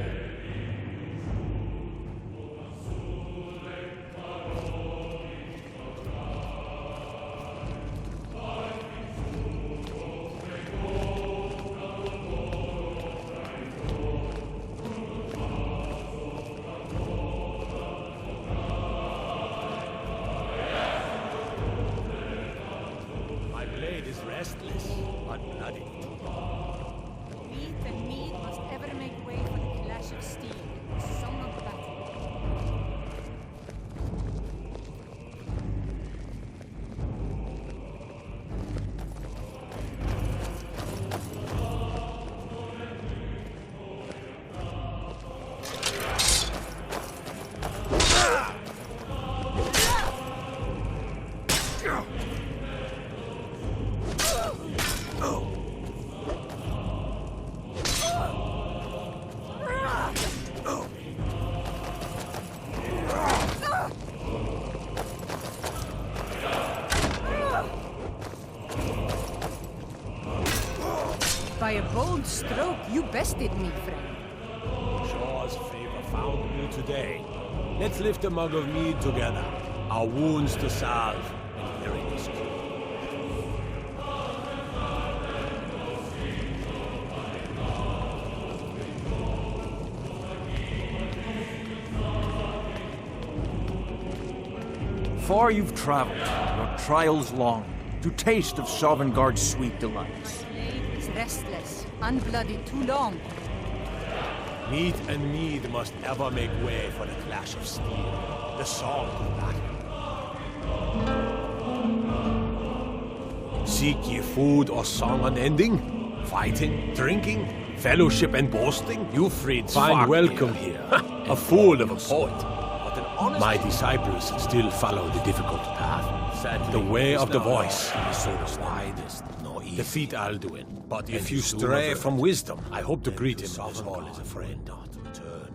By a bold stroke, you bested me, friend. Shaw's favor found me today. Let's lift a mug of mead together. Our wounds to salve, and bury this king. Far you've traveled, your trials long, to taste of Sovngarde's sweet delights. Slave is restless, unblooded too long. Meat and mead must ever make way for the clash of steel, the song of battle. Seek ye food or song unending? Fighting, drinking, fellowship and boasting? You freed find welcome here. A fool of a poet. My disciples still follow the difficult path. Sadly, the way of the voice is so the widest, nor easy. Defeat Alduin, but if you stray from wisdom, I hope to greet him as all as a friend. Not return.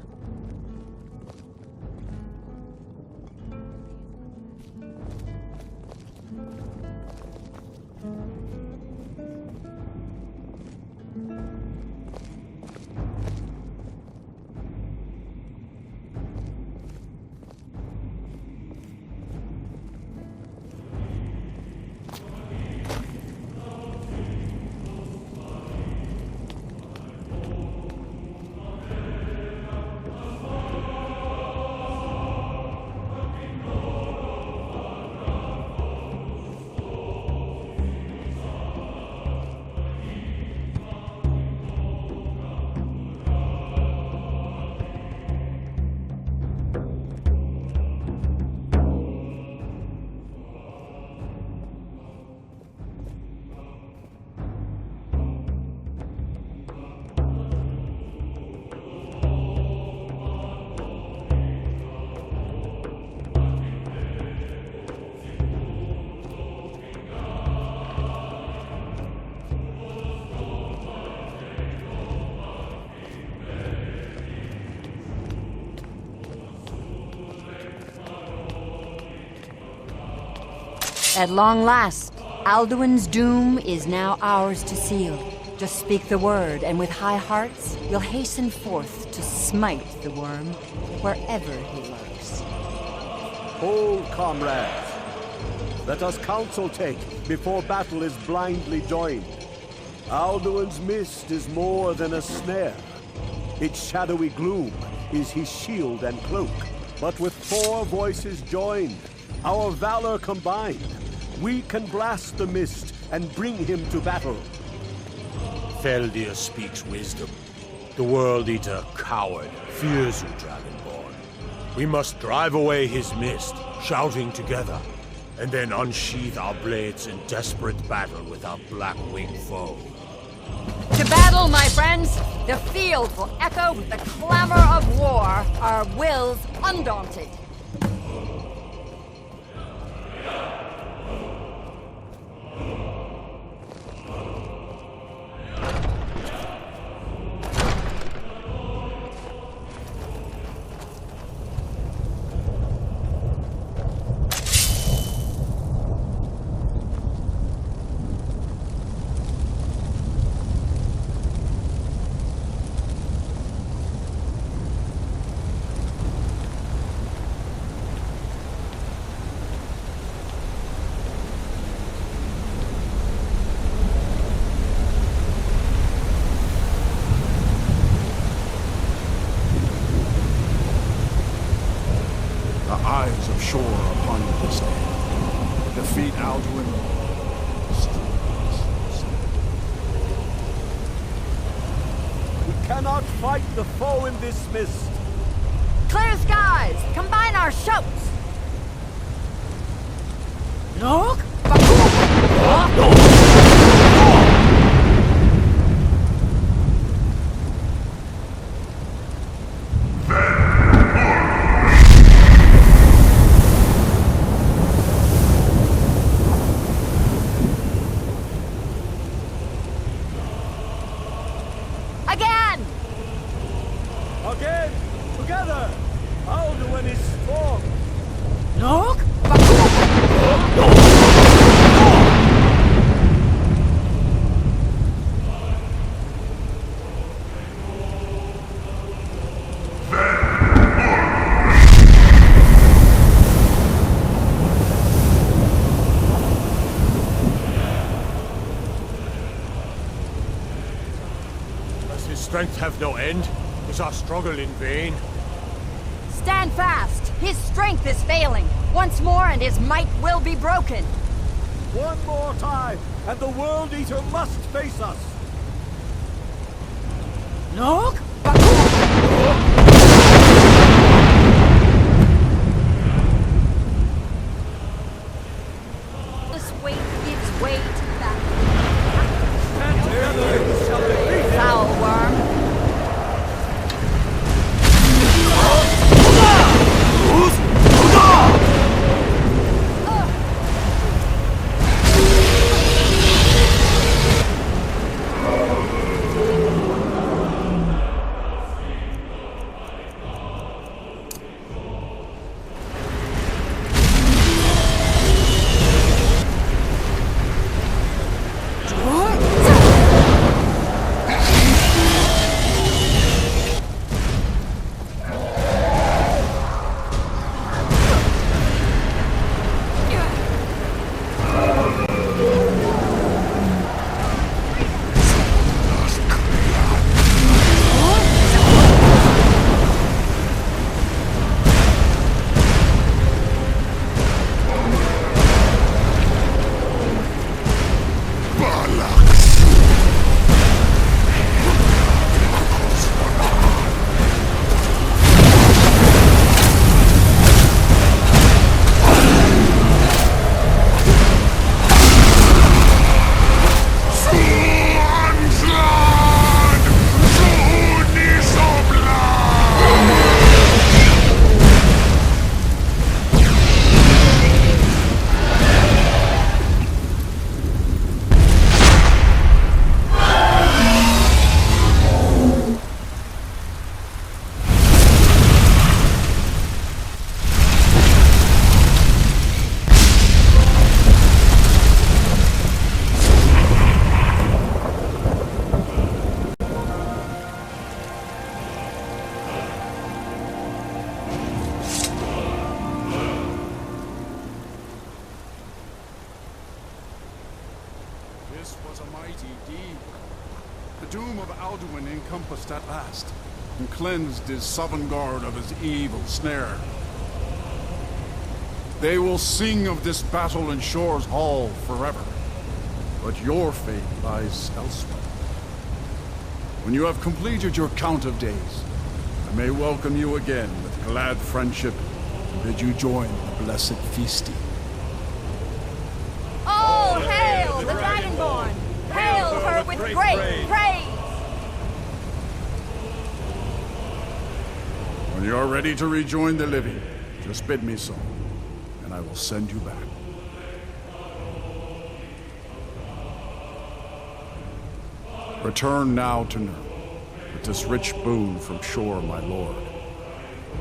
At long last, Alduin's doom is now ours to seal. Just speak the word, and with high hearts, we'll hasten forth to smite the worm wherever he lurks. Hold, comrades. Let us counsel take before battle is blindly joined. Alduin's mist is more than a snare. Its shadowy gloom is his shield and cloak. But with 4 voices joined, our valor combined, we can blast the mist and bring him to battle. Feldir speaks wisdom. The World Eater, coward, fears you, Dragonborn. We must drive away his mist, shouting together, and then unsheath our blades in desperate battle with our black-winged foe. To battle, my friends! The field will echo with the clamor of war, our wills undaunted. Eyes of shore upon this end. Defeat Alduin. We cannot fight the foe in this mist. Clear skies! Combine our shouts! Look! Again! Together! Alduin is strong! Look! strength have no end? Is our struggle in vain? Stand fast! His strength is failing! Once more and his might will be broken! One more time, and the World Eater must face us! No? This weight gives way to that. Foul worm! This was a mighty deed. The doom of Alduin encompassed at last, and cleansed his Sovngarde of his evil snare. They will sing of this battle in Shor's Hall forever, but your fate lies elsewhere. When you have completed your count of days, I may welcome you again with glad friendship and bid you join the blessed feasting. All hail the Dragonborn! Hail her with great praise! When you are ready to rejoin the living, just bid me so, and I will send you back. Return now to Nurn, with this rich boon from Shor, my lord.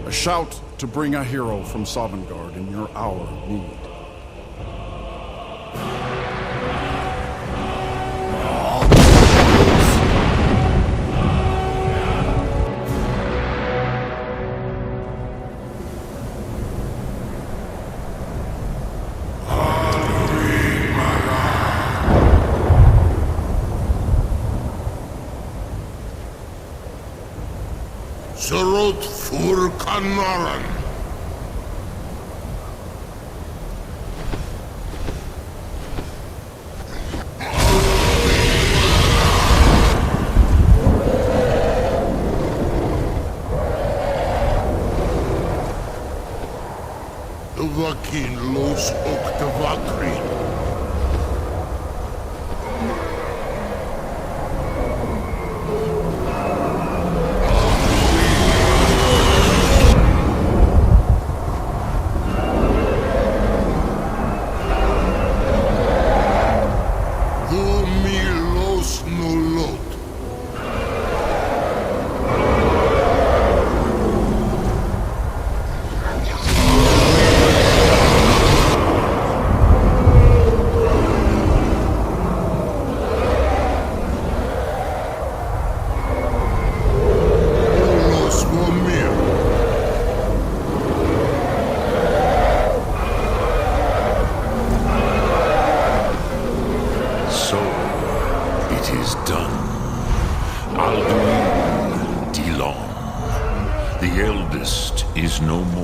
A shout to bring a hero from Sovngarde in your hour of need. Surut fur Kanaran. Vakin los Oktavakri.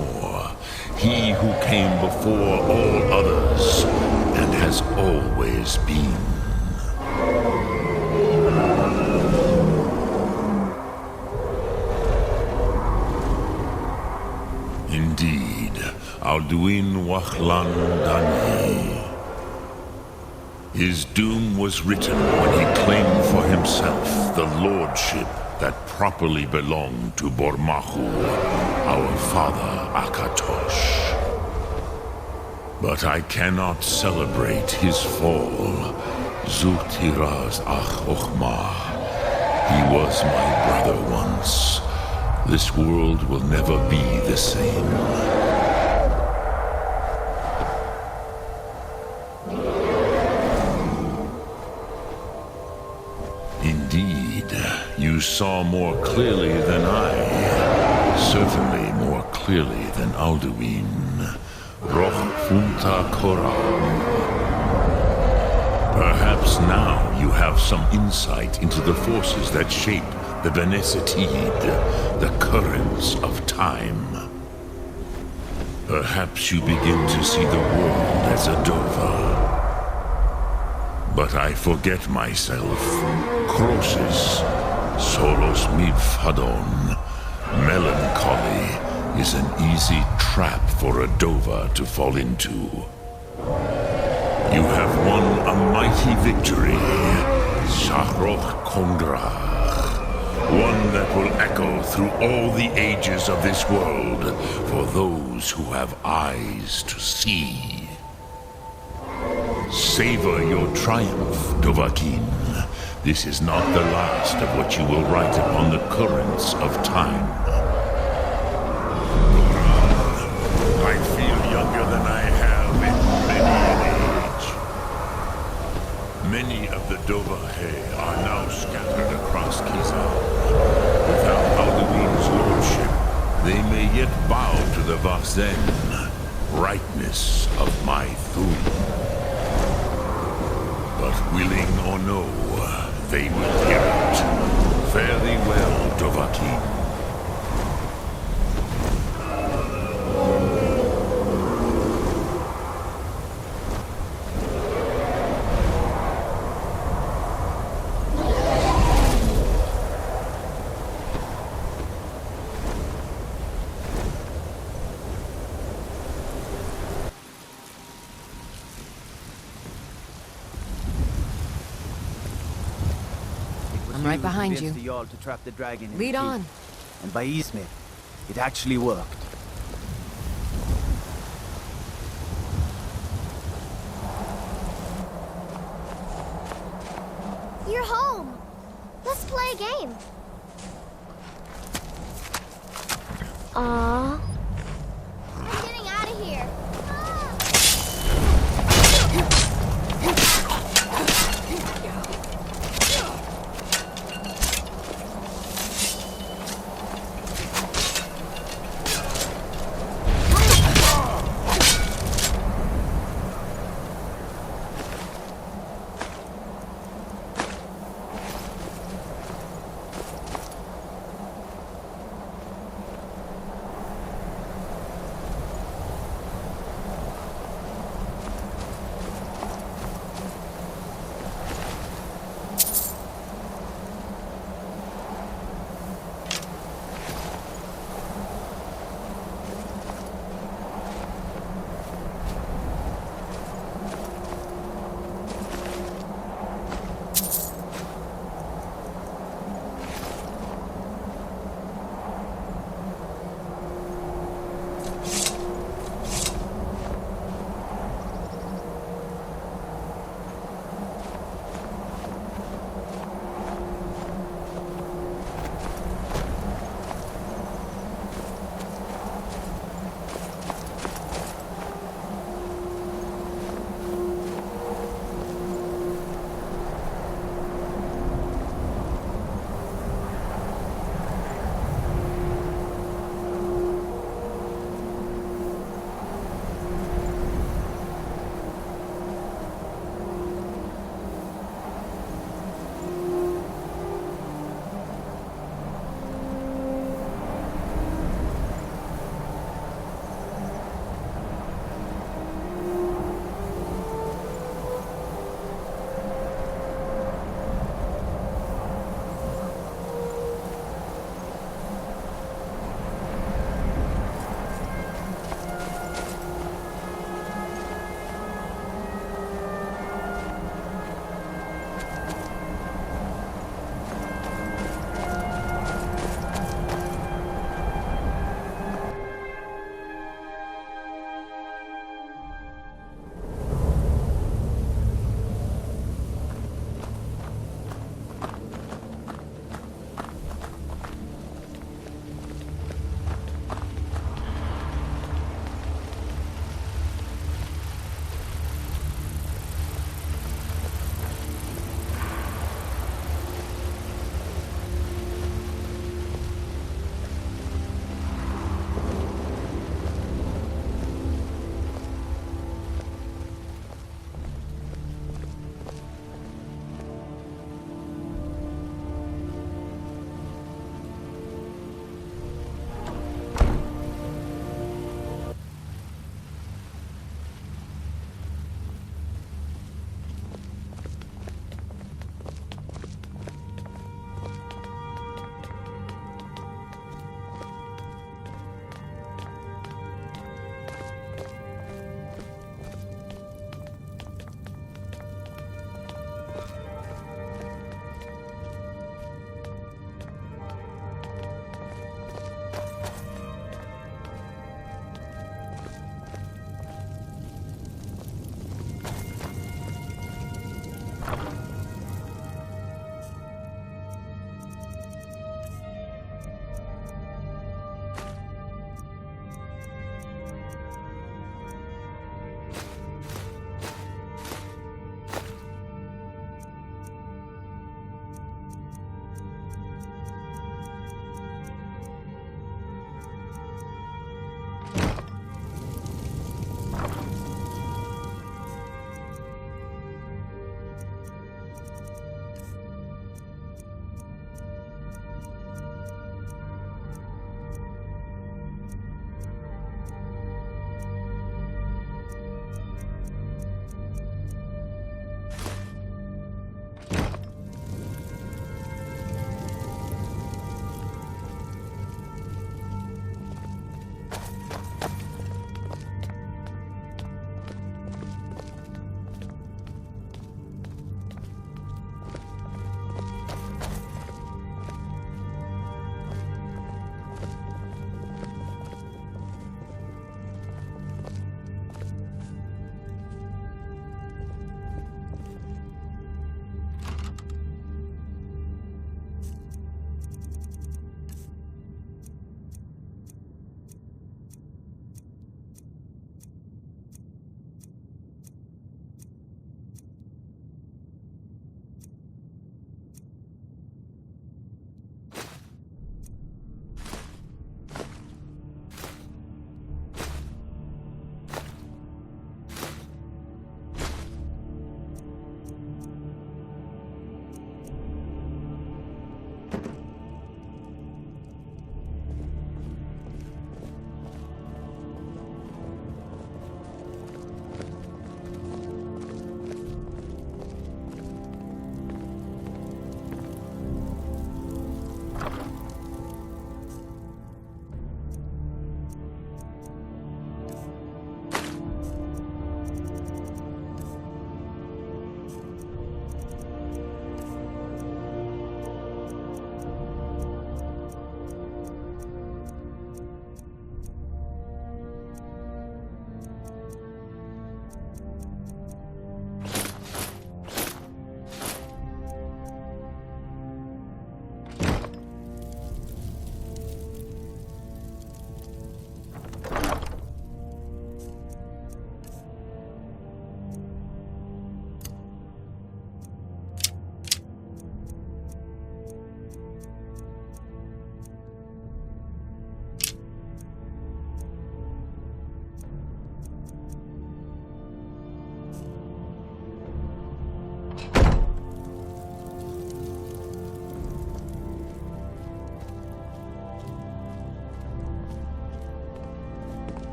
more. He who came before all others and has always been. Indeed, Alduin Wachlan Dani. His doom was written when he claimed for himself the lordship that properly belonged to Bormahu, our father Akatosh. But I cannot celebrate his fall. Zutiraz Ach Ochmah. He was my brother once. This world will never be the same. Indeed, you saw more clearly than I. Certainly more clearly than Alduin. Roch Funta Koram. Perhaps now you have some insight into the forces that shape the Benesitid, the currents of time. Perhaps you begin to see the world as a Dova. But I forget myself. Crosis, Solos Midfadon. Melancholy is an easy trap for a Dova to fall into. You have won a mighty victory, Shahroch Kongrach. One that will echo through all the ages of this world for those who have eyes to see. Savor your triumph, Dovahkiin. This is not the last of what you will write upon the currents of time. I feel younger than I have in many an age. Many of the Dovahe are now scattered across Kizan. Without Alduin's lordship, they may yet bow to the Vazen, brightness of my Thum. But willing or no, they will hear it. Fare thee well, Dovahkiin. I'm right behind you. The Jarl to trap the dragon in Lead the on. keep. And by Ismir, it actually worked. You're home. Let's play a game. Aww. I'm getting out of here.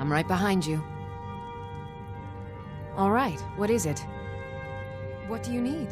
I'm right behind you. All right, what is it? What do you need?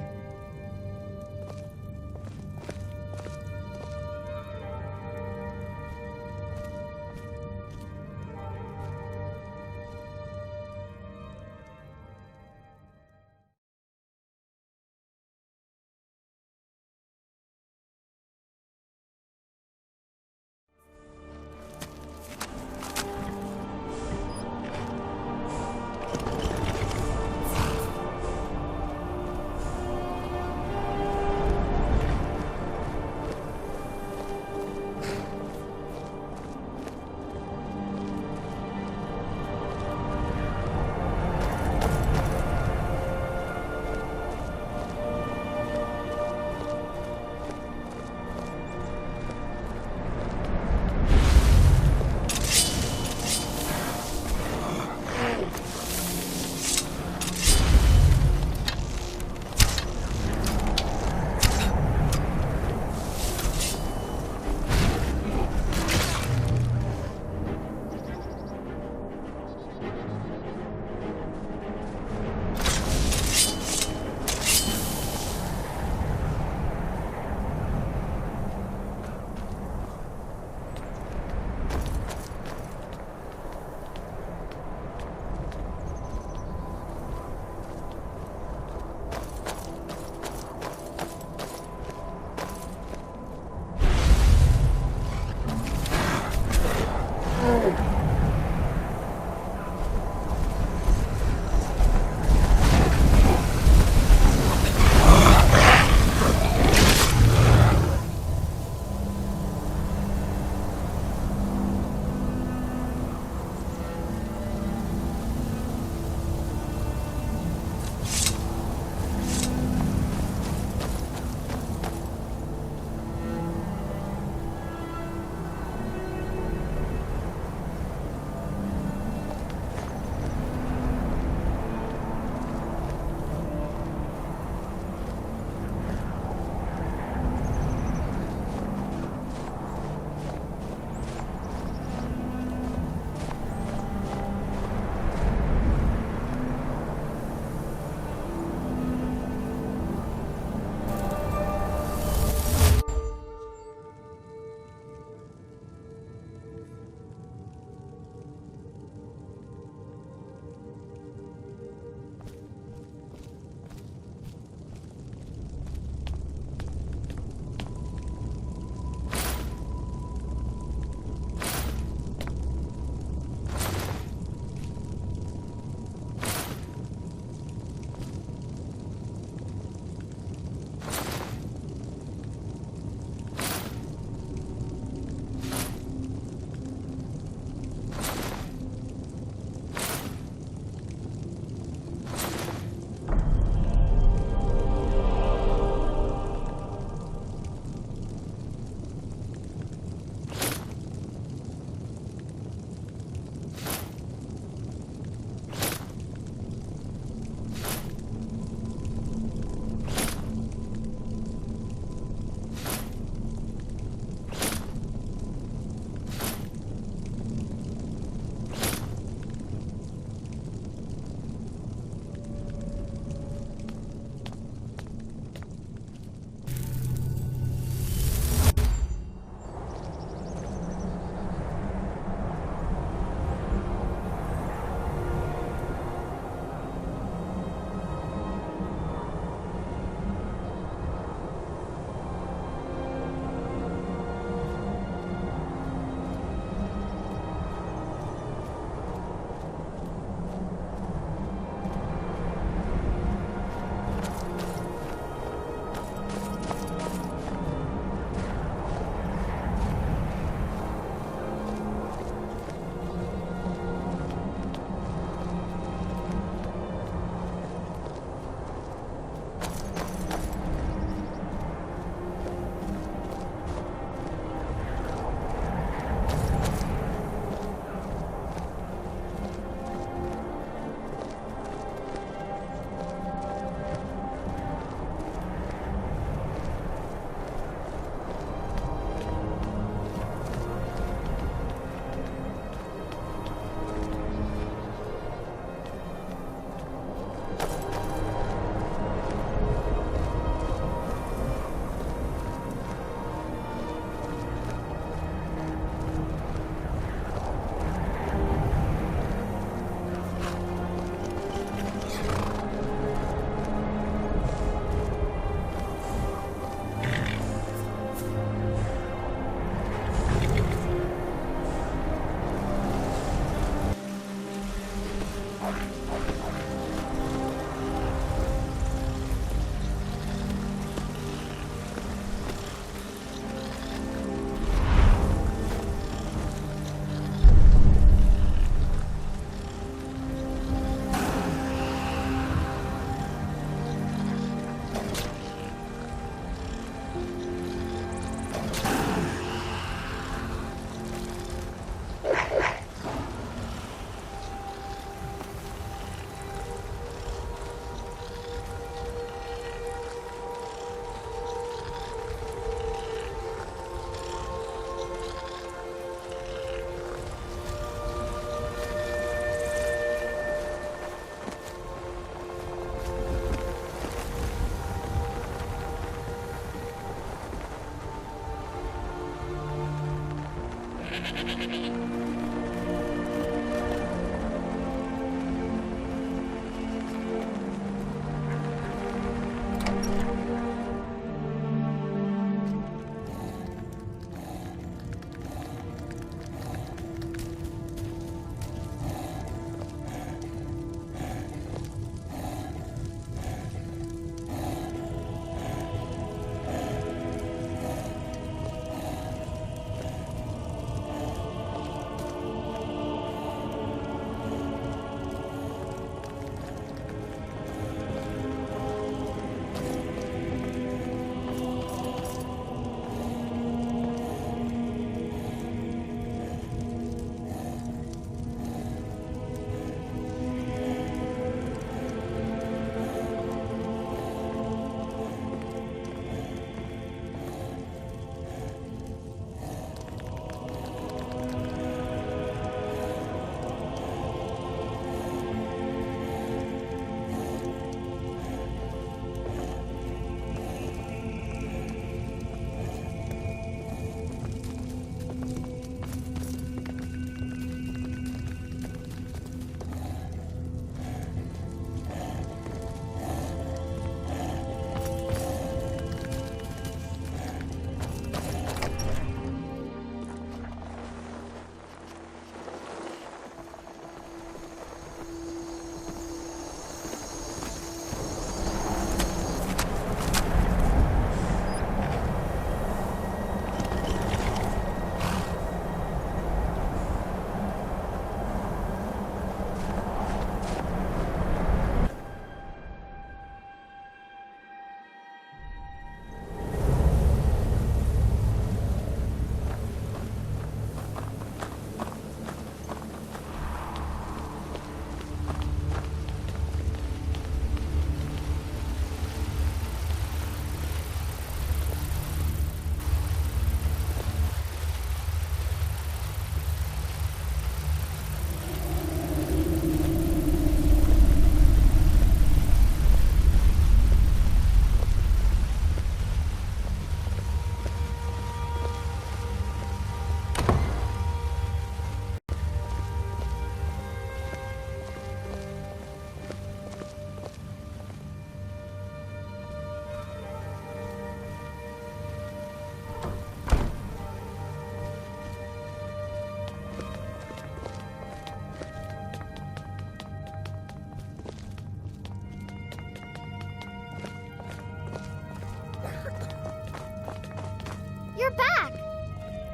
You're back!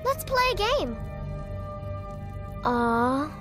Let's play a game. Aww.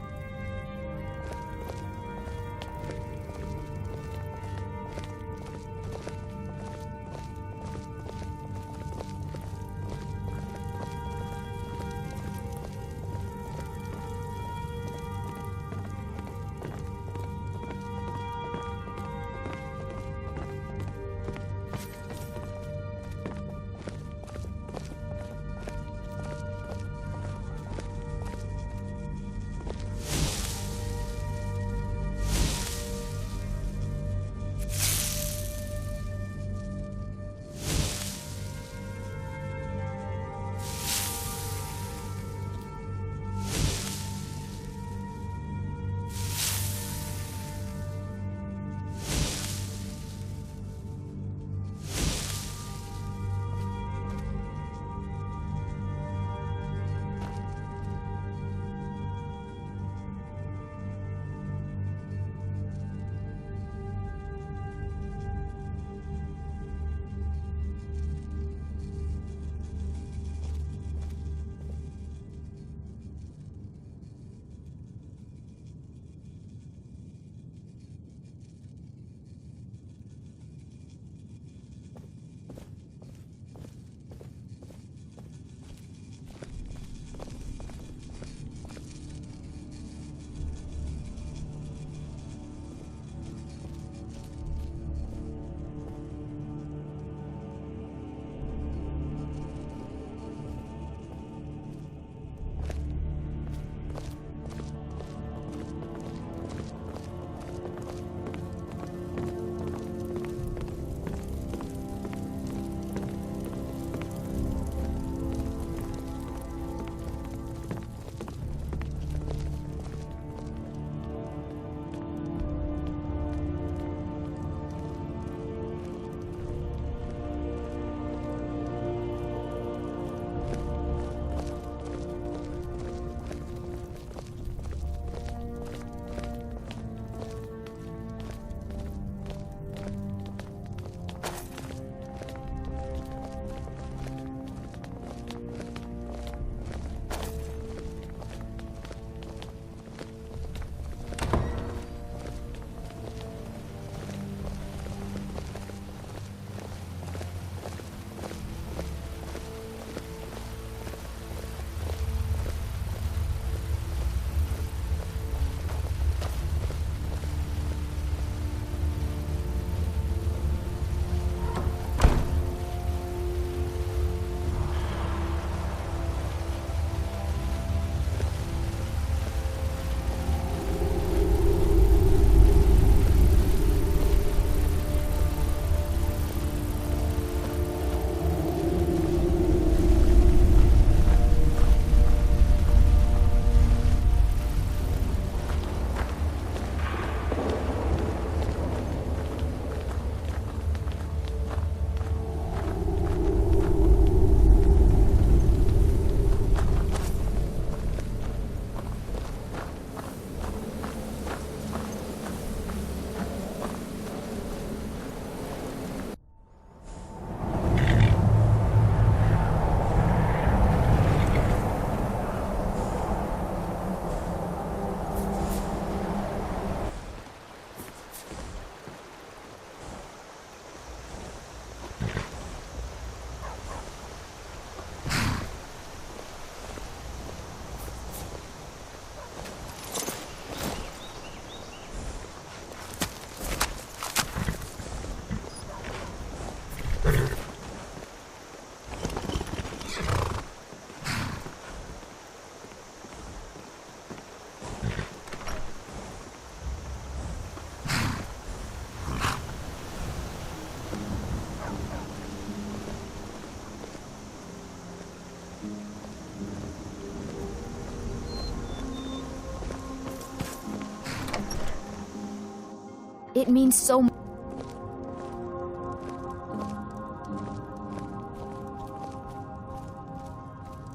It means so much.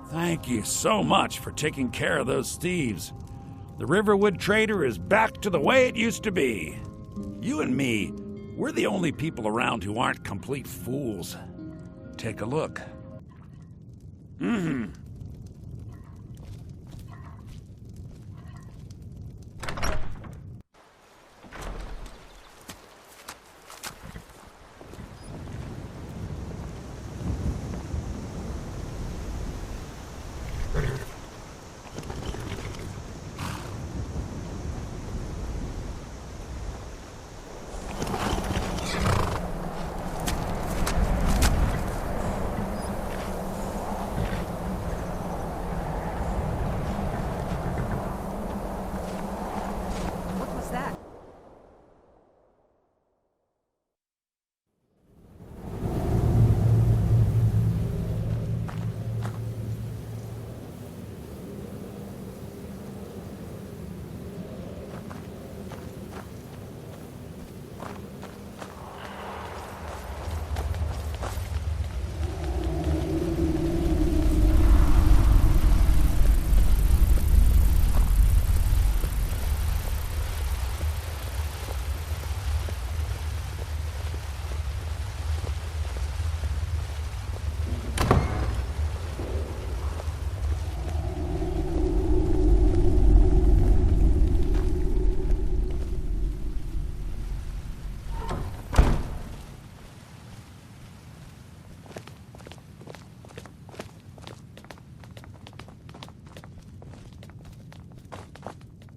Thank you so much for taking care of those thieves. The Riverwood Trader is back to the way it used to be. You and me, we're the only people around who aren't complete fools. Take a look. What was that?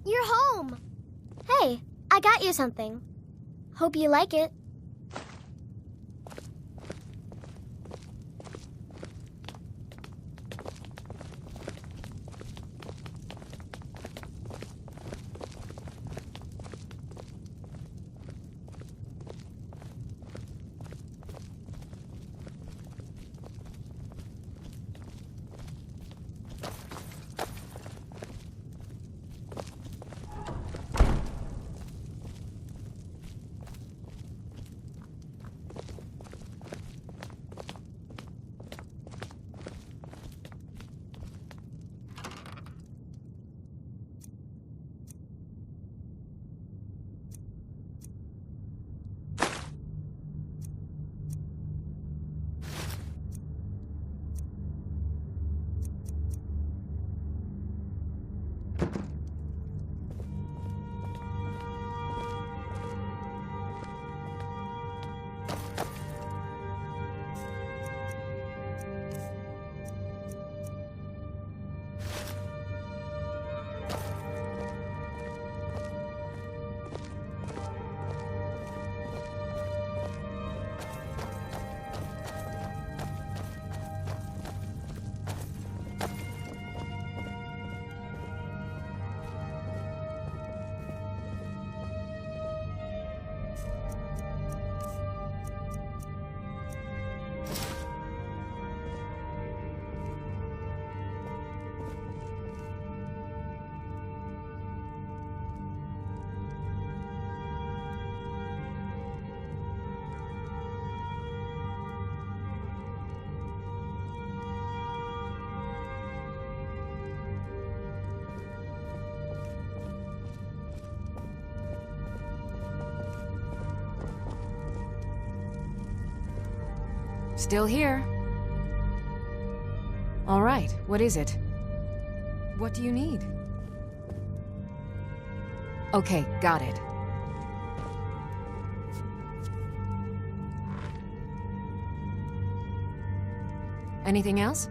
You're home! Hey, I got you something. Hope you like it. Still here. All right, what is it? What do you need? Okay, got it. Anything else?